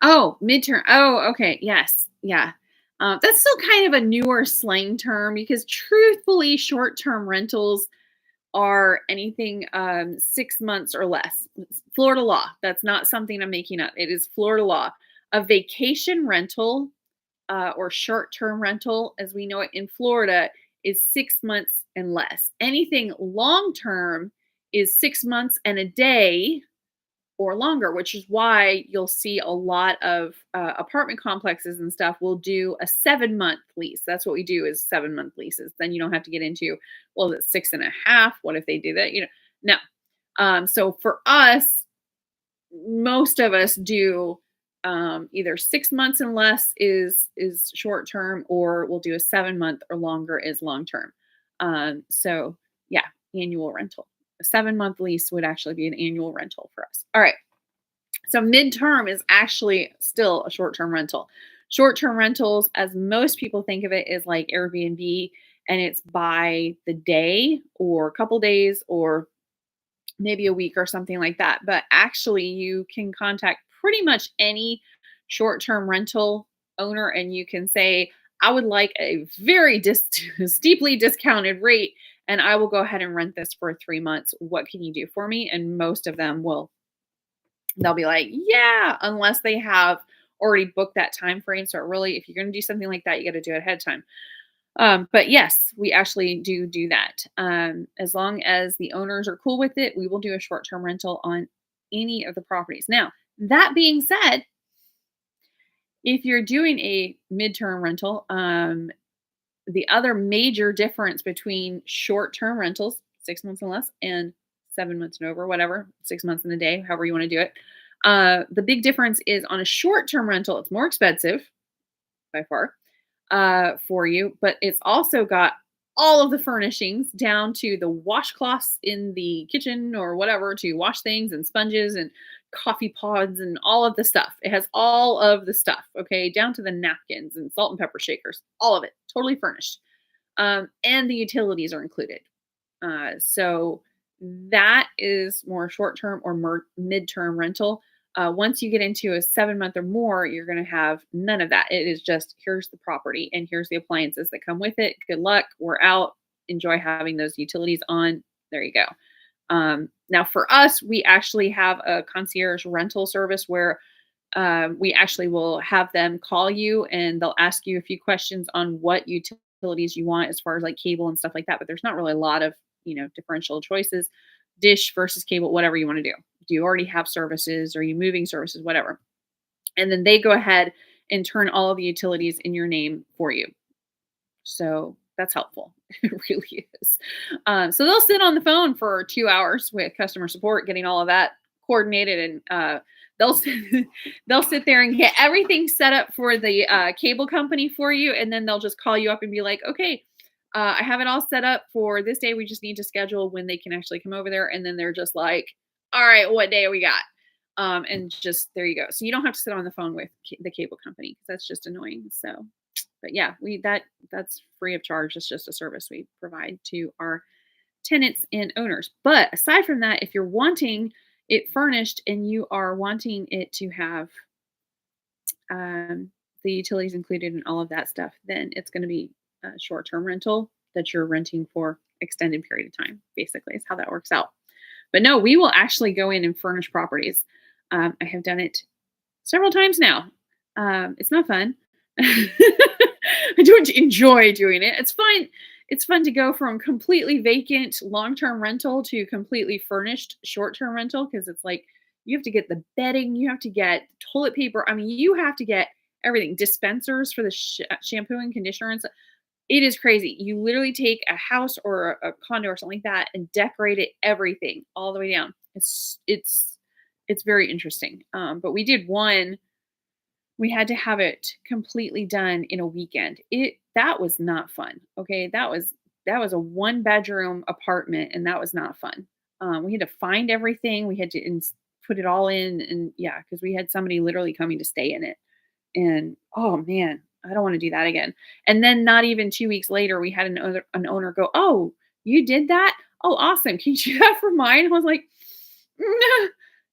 Oh, midterm. Oh, okay. Yes. Yeah. That's still kind of a newer slang term because truthfully, short-term rentals are anything 6 months or less. It's Florida law. That's not something I'm making up. It is Florida law. A vacation rental or short-term rental, as we know it in Florida, is 6 months and less. Anything long-term is 6 months and a day or longer, which is why you'll see a lot of apartment complexes and stuff will do a 7-month lease. That's what we do is 7-month leases. Then you don't have to get into, well, it's 6.5. What if they do that? No. So for us, most of us do either 6 months and less is short term, or we'll do a 7-month or longer is long term. So yeah, annual rental. A 7-month lease would actually be an annual rental for us. All right. So midterm is actually still a short-term rental. Short-term rentals, as most people think of it, is like Airbnb, and it's by the day or a couple days or maybe a week or something like that. But actually, you can contact pretty much any short-term rental owner and you can say, I would like a very steeply discounted rate, and I will go ahead and rent this for 3 months. What can you do for me? And most of them they'll be like, yeah, unless they have already booked that time frame. So really, if you're going to do something like that, you got to do it ahead of time. But yes, we actually do that. As long as the owners are cool with it, we will do a short-term rental on any of the properties. Now, that being said, if you're doing a midterm rental, the other major difference between short-term rentals, 6 months and less, and 7 months and over, whatever, 6 months and a day, however you want to do it. The big difference is on a short-term rental, it's more expensive by far for you, but it's also got all of the furnishings down to the washcloths in the kitchen or whatever to wash things and sponges and coffee pods and all of the stuff. It has all of the stuff, okay, down to the napkins and salt and pepper shakers, all of it, totally furnished. And the utilities are included. So that is more short term or mid-term rental. Once you get into a 7 month or more, you're going to have none of that. It is just here's the property and here's the appliances that come with it. Good luck. We're out. Enjoy having those utilities on. There you go. Now, for us, we actually have a concierge rental service where we actually will have them call you and they'll ask you a few questions on what utilities you want as far as like cable and stuff like that. But there's not really a lot of, differential choices, dish versus cable, whatever you want to do. Do you already have services? Are you moving services? Whatever. And then they go ahead and turn all of the utilities in your name for you. So that's helpful. It really is. So they'll sit on the phone for 2 hours with customer support, getting all of that coordinated, and they'll they'll sit there and get everything set up for the cable company for you, and then they'll just call you up and be like, "Okay, I have it all set up for this day. We just need to schedule when they can actually come over there." And then they're just like, "All right, what day we got?" And just there you go. So you don't have to sit on the phone with the cable company because that's just annoying. So, but yeah, that's free of charge. It's just a service we provide to our tenants and owners. But aside from that, if you're wanting it furnished and you are wanting it to have the utilities included and all of that stuff, then it's going to be a short-term rental that you're renting for extended period of time. Basically, is how that works out. But no, we will actually go in and furnish properties. I have done it several times now. It's not fun. I don't enjoy doing it. It's fine. It's fun to go from completely vacant long-term rental to completely furnished short-term rental because it's like you have to get the bedding, you have to get toilet paper. I mean, you have to get everything, dispensers for the shampoo and conditioner and stuff. It is crazy. You literally take a house or a condo or something like that and decorate it everything all the way down. It's very interesting. But we did one. We had to have it completely done in a weekend. That was not fun. Okay, that was a 1 bedroom apartment, and that was not fun. We had to find everything. We had to put it all in, and yeah, because we had somebody literally coming to stay in it. And oh man, I don't want to do that again. And then not even 2 weeks later, we had an owner go, "Oh, you did that? Oh, awesome! Can you do that for mine?" I was like,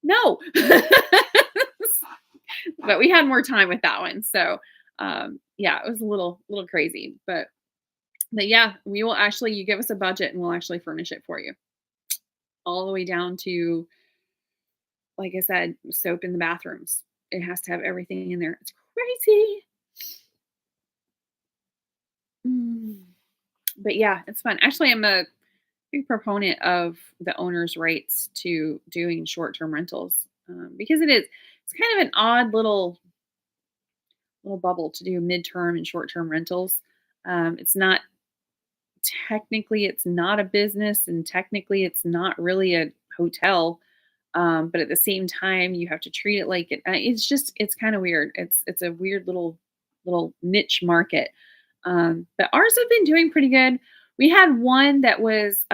"No." But we had more time with that one. So yeah, it was a little crazy. But yeah, we will actually, you give us a budget and we'll actually furnish it for you. All the way down to, like I said, soap in the bathrooms. It has to have everything in there. It's crazy. Mm. But yeah, it's fun. Actually, I'm a big proponent of the owner's rights to doing short-term rentals because it's kind of an odd little bubble to do midterm and short-term rentals. It's not technically it's not a business and technically it's not really a hotel. But at the same time, you have to treat it like it. It's kind of weird. It's a weird little niche market. But ours have been doing pretty good. We had one that was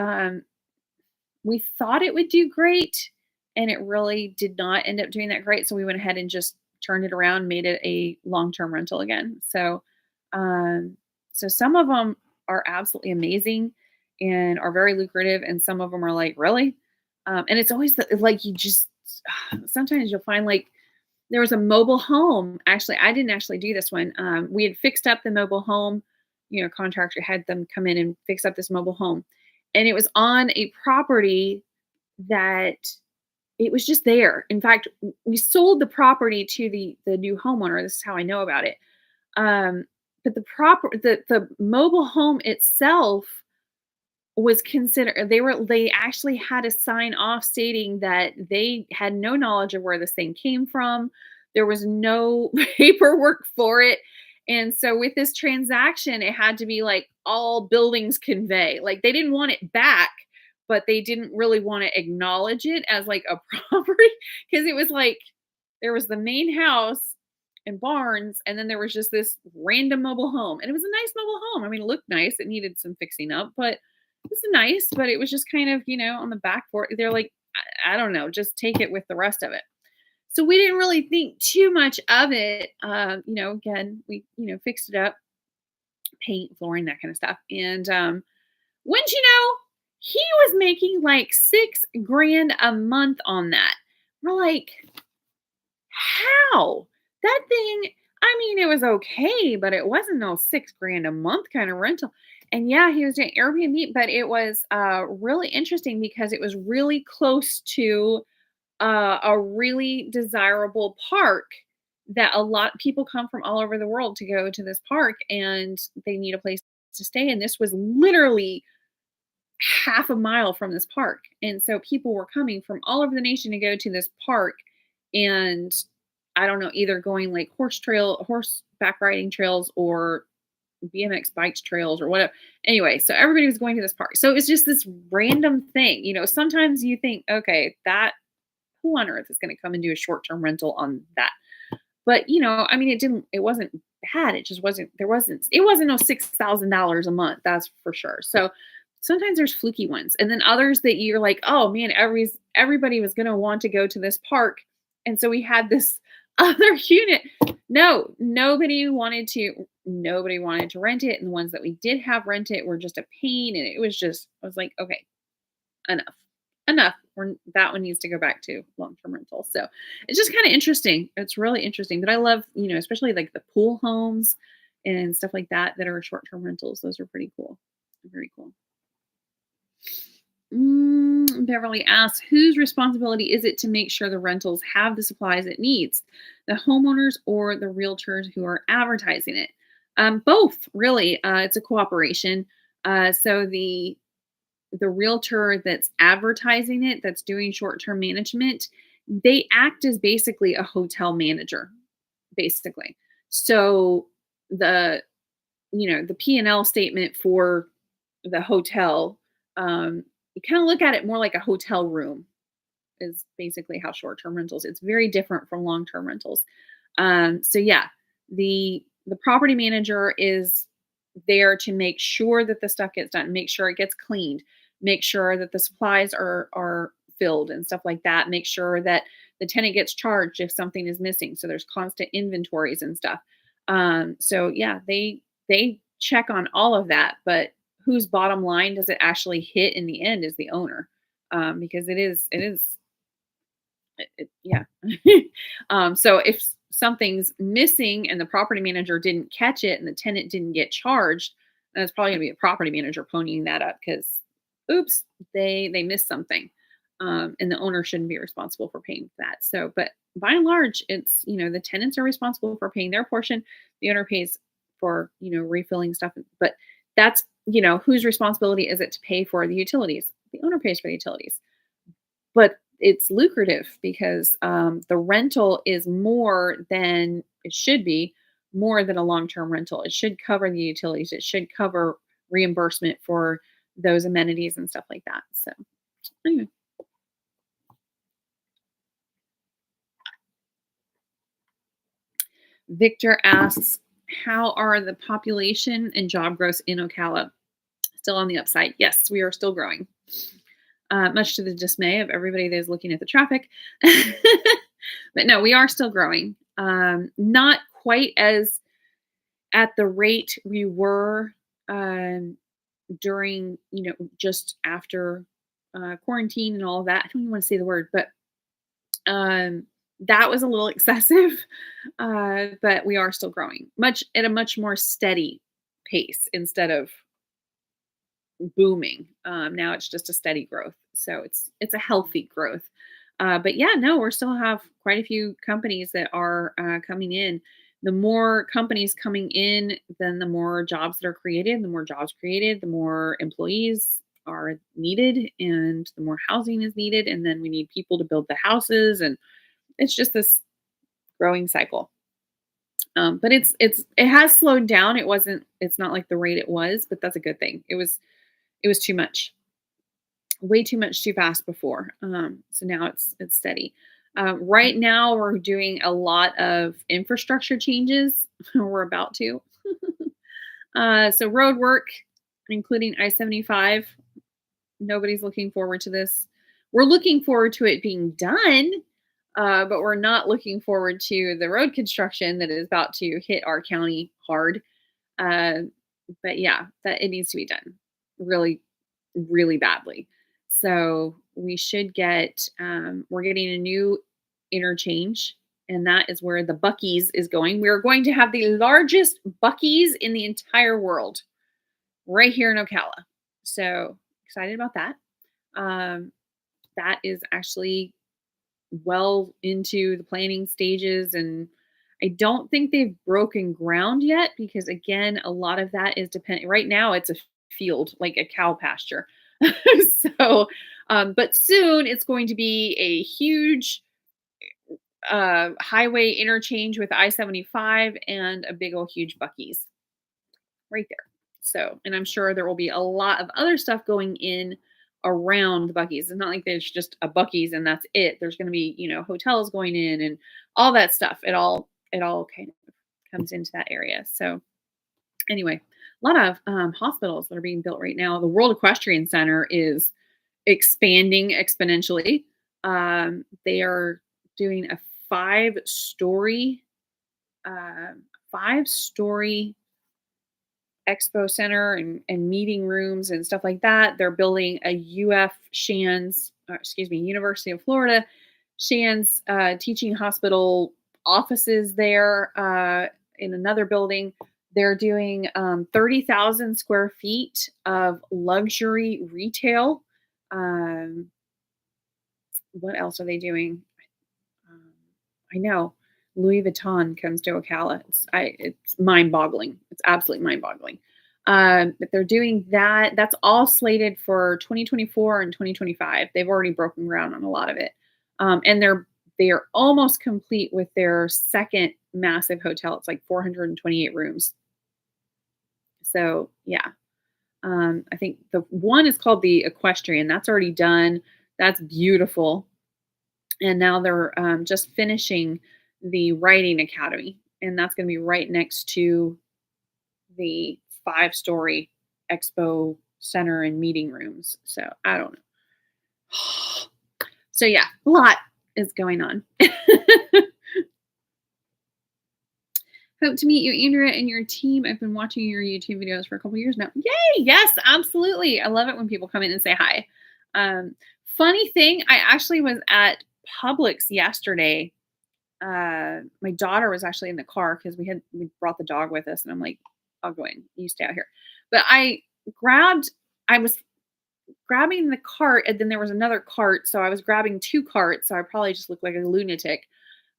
we thought it would do great, and it really did not end up doing that great. So we went ahead and just turned it around, made it a long-term rental again. So some of them are absolutely amazing and are very lucrative, and some of them are like, really? And it's always like you just sometimes you'll find like there was a mobile home. Actually, I didn't actually do this one. We had fixed up the mobile home. Contractor had them come in and fix up this mobile home, and it was on a property that it was just there. In fact, we sold the property to the new homeowner. This is how I know about it. But the mobile home itself was considered they actually had to sign off stating that they had no knowledge of where this thing came from. There was no paperwork for it. And so with this transaction, it had to be like all buildings convey. Like they didn't want it back, but they didn't really want to acknowledge it as like a property because it was like there was the main house and barns, and then there was just this random mobile home, and it was a nice mobile home. I mean, it looked nice. It needed some fixing up, but it was nice. But it was just kind of, on the back for it. They're like, I don't know, just take it with the rest of it. So we didn't really think too much of it. Again, we fixed it up, paint, flooring, that kind of stuff, and wouldn't you know, he was making like 6 grand a month on that. We're like, how? That thing, I mean, it was okay, but it wasn't no 6 grand a month kind of rental. And yeah, he was doing Airbnb, but it was really interesting because it was really close to a really desirable park that a lot people come from all over the world to go to this park, and they need a place to stay. And this was literally half a mile from this park. And so people were coming from all over the nation to go to this park. And I don't know, either going like horseback riding trails or BMX bikes trails or whatever. Anyway, so everybody was going to this park. So it was just this random thing. Sometimes you think, okay, that who on earth is going to come and do a short-term rental on that? But I mean, it wasn't bad. It just it wasn't no $6,000 a month. That's for sure. So sometimes there's fluky ones, and then others that you're like, oh man, everybody was going to want to go to this park. And so we had this other unit. No, nobody wanted to rent it. And the ones that we did have rent it were just a pain. And I was like, okay, enough. That one needs to go back to long-term rental. So it's just kind of interesting. It's really interesting. But I love, especially like the pool homes and stuff like that are short-term rentals. Those are pretty cool. Very cool. Beverly asks, whose responsibility is it to make sure the rentals have the supplies it needs? The homeowners or the realtors who are advertising it? Both, really. It's a cooperation. So the realtor that's advertising it, that's doing short-term management, they act as basically a hotel manager, basically. So the P&L statement for the hotel, you kind of look at it more like a hotel room is basically how short-term rentals. It's very different from long-term rentals. So yeah, the property manager is there to make sure that the stuff gets done, make sure it gets cleaned, make sure that the supplies are filled and stuff like that, make sure that the tenant gets charged if something is missing. So there's constant inventories and stuff. So yeah, they check on all of that, but whose bottom line does it actually hit in the end is the owner. Because yeah. So if something's missing and the property manager didn't catch it and the tenant didn't get charged, then it's probably going to be a property manager ponying that up because, oops, they missed something, and the owner shouldn't be responsible for paying for that. So, but by and large, it's the tenants are responsible for paying their portion. The owner pays for refilling stuff, but that's whose responsibility is it to pay for the utilities? The owner pays for the utilities. But it's lucrative because the rental is more than it should be, more than a long-term rental. It should cover the utilities. It should cover reimbursement for those amenities and stuff like that. So, anyway. Victor asks, how are the population and job growth in Ocala? Still on the upside? Yes, we are still growing. Much to the dismay of everybody that is looking at the traffic. But no, we are still growing. Not quite as at the rate we were during, just after quarantine and all of that. I don't even want to say the word, but that was a little excessive. But we are still growing at a much more steady pace instead of booming. Now it's just a steady growth. So it's a healthy growth. But yeah, no, we still have quite a few companies that are coming in. The more companies coming in, then the more jobs that are created. The more jobs created, the more employees are needed, and the more housing is needed. And then we need people to build the houses, and it's just this growing cycle. But it has slowed down. It's not like the rate it was, but that's a good thing. It was too much, way too much, too fast before. So now it's steady. Right now, we're doing a lot of infrastructure changes. We're about to. So road work, including I-75. Nobody's looking forward to this. We're looking forward to it being done, but we're not looking forward to the road construction that is about to hit our county hard. Uh, but yeah, that it needs to be done really, really badly. So we should get, we're getting a new interchange, and that is where the Bucky's is going. We are going to have the largest Bucky's in the entire world right here in Ocala. So excited about that. Um, that is actually well into the planning stages, and I don't think they've broken ground yet because again, a lot of that is dependent. Right now it's a field, like a cow pasture. So but soon it's going to be a huge highway interchange with I-75 and a big old huge Bucky's right there. So, and I'm sure there will be a lot of other stuff going in around the Bucky's. It's not like there's just a Bucky's and that's it. There's going to be, hotels going in and all that stuff. It all kind of comes into that area. So, anyway, a lot of hospitals that are being built right now. The World Equestrian Center is expanding exponentially. They are doing a five-story, uh, five-story expo center and meeting rooms and stuff like that. They're building a University of Florida Shands teaching hospital offices there in another building. They're doing 30,000 square feet of luxury retail. Um, what else are they doing? Um, I know Louis Vuitton comes to Ocala. It's mind-boggling. It's absolutely mind-boggling. But they're doing that. That's all slated for 2024 and 2025. They've already broken ground on a lot of it, and they are almost complete with their second massive hotel. It's like 428 rooms. So yeah, I think the one is called the Equestrian. That's already done. That's beautiful. And now they're just finishing the writing academy, and that's going to be right next to the five-story expo center and meeting rooms. So I don't know. So yeah, a lot is going on. Hope to meet you, Andrea, and your team. I've been watching your YouTube videos for a couple years now. Yay! Yes, absolutely. I love it when people come in and say hi. Funny thing, I actually was at Publix yesterday. My daughter was actually in the car because we brought the dog with us, and I'm like, I'll go in. You stay out here. But I was grabbing the cart, and then there was another cart, so I was grabbing two carts. So I probably just looked like a lunatic.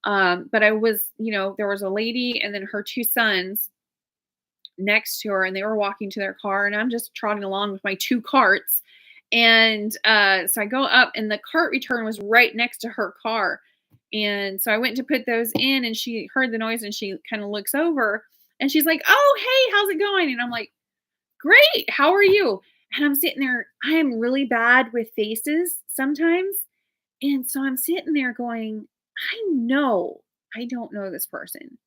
But I was, there was a lady and then her two sons next to her, and they were walking to their car, and I'm just trotting along with my two carts. And so I go up, and the cart return was right next to her car. And so I went to put those in, and she heard the noise, and she kind of looks over, and she's like, "Oh, hey, how's it going?" And I'm like, "Great, how are you?" And I'm sitting there, I am really bad with faces sometimes. And so I'm sitting there going, I know I don't know this person.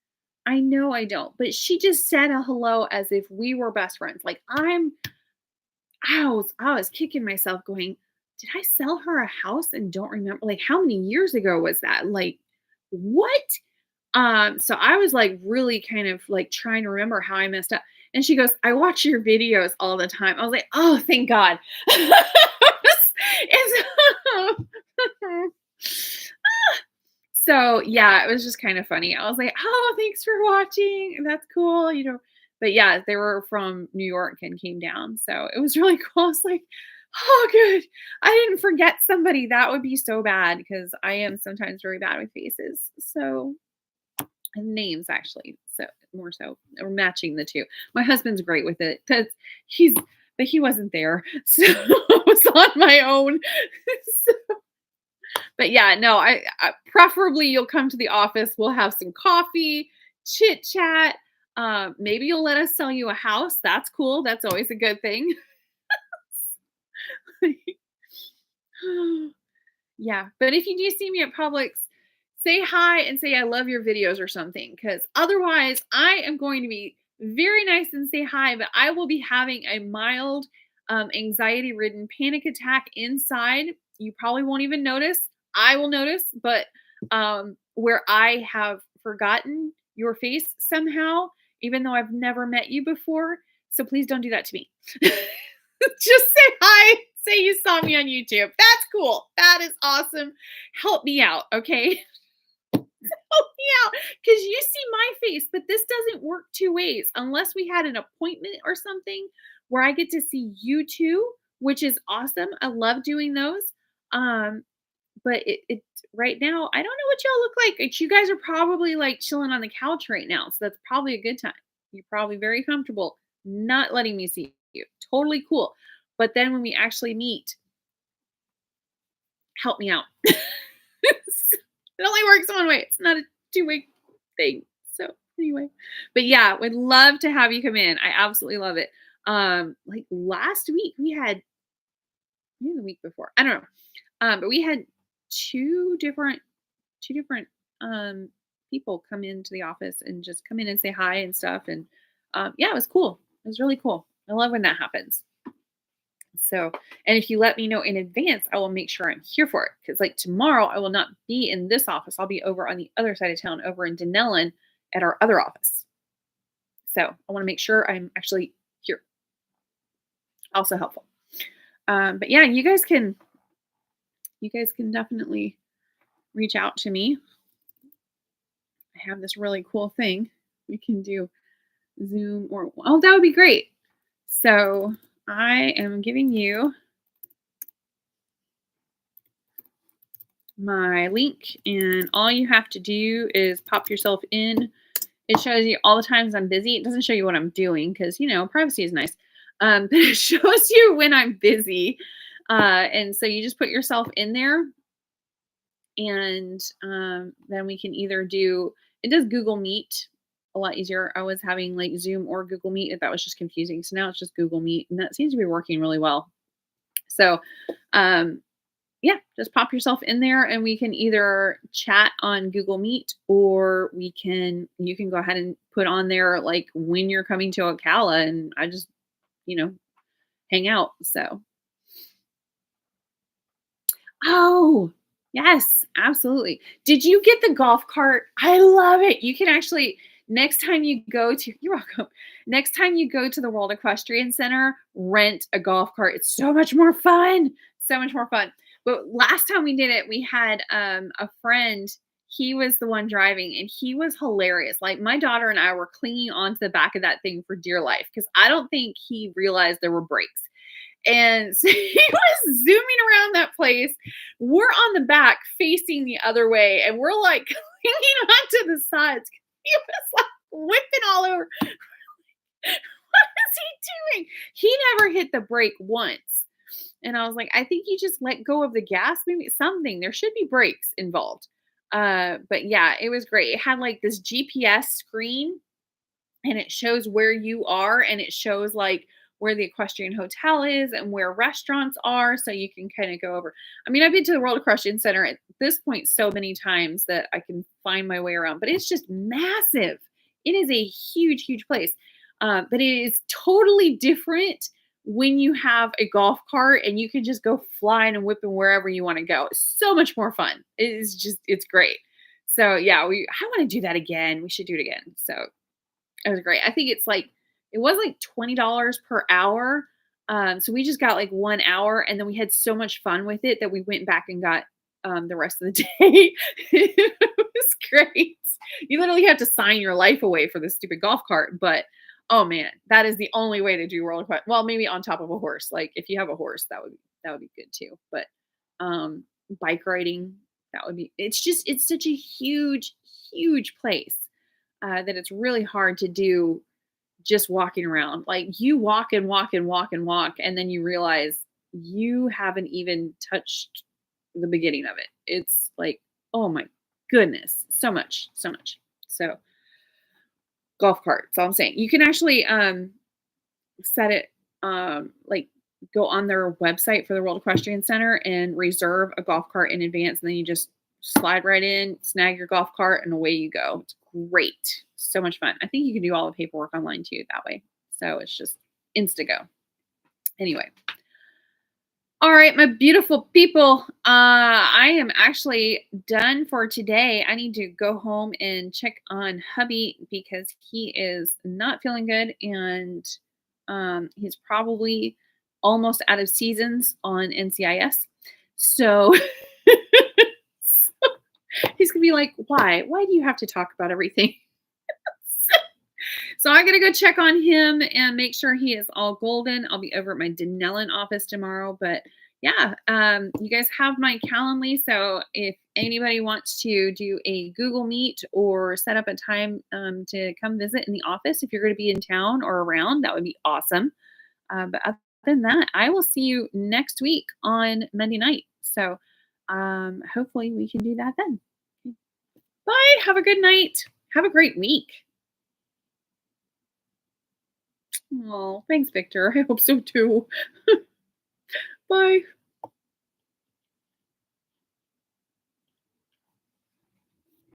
I know I don't. But she just said a hello as if we were best friends. Like I was kicking myself going, did I sell her a house and don't remember? Like how many years ago was that? Like what? So I was like really kind of like trying to remember how I messed up. And she goes, I watch your videos all the time. I was like, oh, thank God. So yeah, it was just kind of funny. I was like, oh, thanks for watching. That's cool. But yeah, they were from New York and came down. So it was really cool. I was like, oh, good. I didn't forget somebody. That would be so bad because I am sometimes very bad with faces. So, and names actually. So more so, we're matching the two. My husband's great with it because but he wasn't there. So I was on my own. So, but yeah, no, I preferably you'll come to the office. We'll have some coffee, chit chat. Maybe you'll let us sell you a house. That's cool. That's always a good thing. Yeah, but if you do see me at Publix, say hi and say I love your videos or something, because otherwise I am going to be very nice and say hi, but I will be having a mild anxiety ridden panic attack inside. You probably won't even notice. I will notice, but where I have forgotten your face somehow, even though I've never met you before. So please don't do that to me. Just say hi. Say you saw me on YouTube. That's cool. That is awesome. Help me out, okay? Help me out, because you see my face, but this doesn't work two ways unless we had an appointment or something where I get to see you too, which is awesome. I love doing those. Um, but it right now, I don't know what y'all look like. You guys are probably like chilling on the couch right now, so that's probably a good time. You're probably very comfortable not letting me see you. Totally cool. But then when we actually meet, help me out. It only works one way. It's not a two-way thing. So anyway, but yeah, would love to have you come in. I absolutely love it. Like last week we had, maybe the week before, I don't know. But we had two different um people come into the office and just come in and say hi and stuff. And yeah, it was cool. It was really cool. I love when that happens. So, and if you let me know in advance, I will make sure I'm here for it. Because, like tomorrow, I will not be in this office. I'll be over on the other side of town, over in Denellen at our other office. So, I want to make sure I'm actually here. Also helpful. But yeah, you guys can definitely reach out to me. I have this really cool thing. We can do Zoom or, oh, that would be great. So, I am giving you my link, and all you have to do is pop yourself in. It shows you all the times I'm busy. It doesn't show you what I'm doing because, privacy is nice. But it shows you when I'm busy. And so you just put yourself in there, and then we can either it does Google Meet a lot easier. I was having like Zoom or Google Meet, if that was just confusing. So now it's just Google Meet, and that seems to be working really well. So, yeah, just pop yourself in there, and we can either chat on Google Meet, or you can go ahead and put on there like when you're coming to Ocala, and I just, hang out. So, oh, yes, absolutely. Did you get the golf cart? I love it. You can actually, next time you go to, you're welcome. Next time you go to the World Equestrian Center, rent a golf cart. It's so much more fun. So much more fun. But last time we did it, we had a friend. He was the one driving, and he was hilarious. Like my daughter and I were clinging onto the back of that thing for dear life because I don't think he realized there were brakes. And so he was zooming around that place. We're on the back facing the other way, and we're like clinging onto the sides. He was like whipping all over. What is he doing? He never hit the brake once. And I was like, I think you just let go of the gas, maybe something. There should be brakes involved. But yeah, it was great. It had like this GPS screen, and it shows where you are, and it shows like where the equestrian hotel is and where restaurants are, so you can kind of go over. I mean, I've been to the World Equestrian Center at this point so many times that I can find my way around, but it's just massive. It is a huge place. But it is totally different when you have a golf cart and you can just go flying and whipping wherever you want to go. It's so much more fun. It's great. So yeah, I want to do that again. We should do it again. So it was great. I think it was like $20 per hour. So we just got like 1 hour, and then we had so much fun with it that we went back and got the rest of the day. It was great. You literally have to sign your life away for this stupid golf cart, but oh man, that is the only way to do World Cup. Well, maybe on top of a horse. Like if you have a horse, that would be good too. But bike riding, it's such a huge place that it's really hard to do just walking around. Like you walk and walk and walk and walk, and then you realize you haven't even touched the beginning of it. It's like, oh my goodness, so much, so much. So golf cart. That's all I'm saying. You can actually set it like go on their website for the World Equestrian Center and reserve a golf cart in advance, and then you just slide right in, snag your golf cart, and away you go. It's great. So much fun. I think you can do all the paperwork online too that way. So it's just Instago. Anyway. All right, my beautiful people. I am actually done for today. I need to go home and check on hubby because he is not feeling good and he's probably almost out of seasons on NCIS. So he's gonna be like, why? Why do you have to talk about everything? So I gotta go check on him and make sure he is all golden. I'll be over at my Denellen office tomorrow. But yeah, you guys have my Calendly. So if anybody wants to do a Google Meet or set up a time to come visit in the office, if you're going to be in town or around, that would be awesome. But other than that, I will see you next week on Monday night. So hopefully we can do that then. Bye. Have a good night. Have a great week. Oh, thanks, Victor. I hope so too. Bye.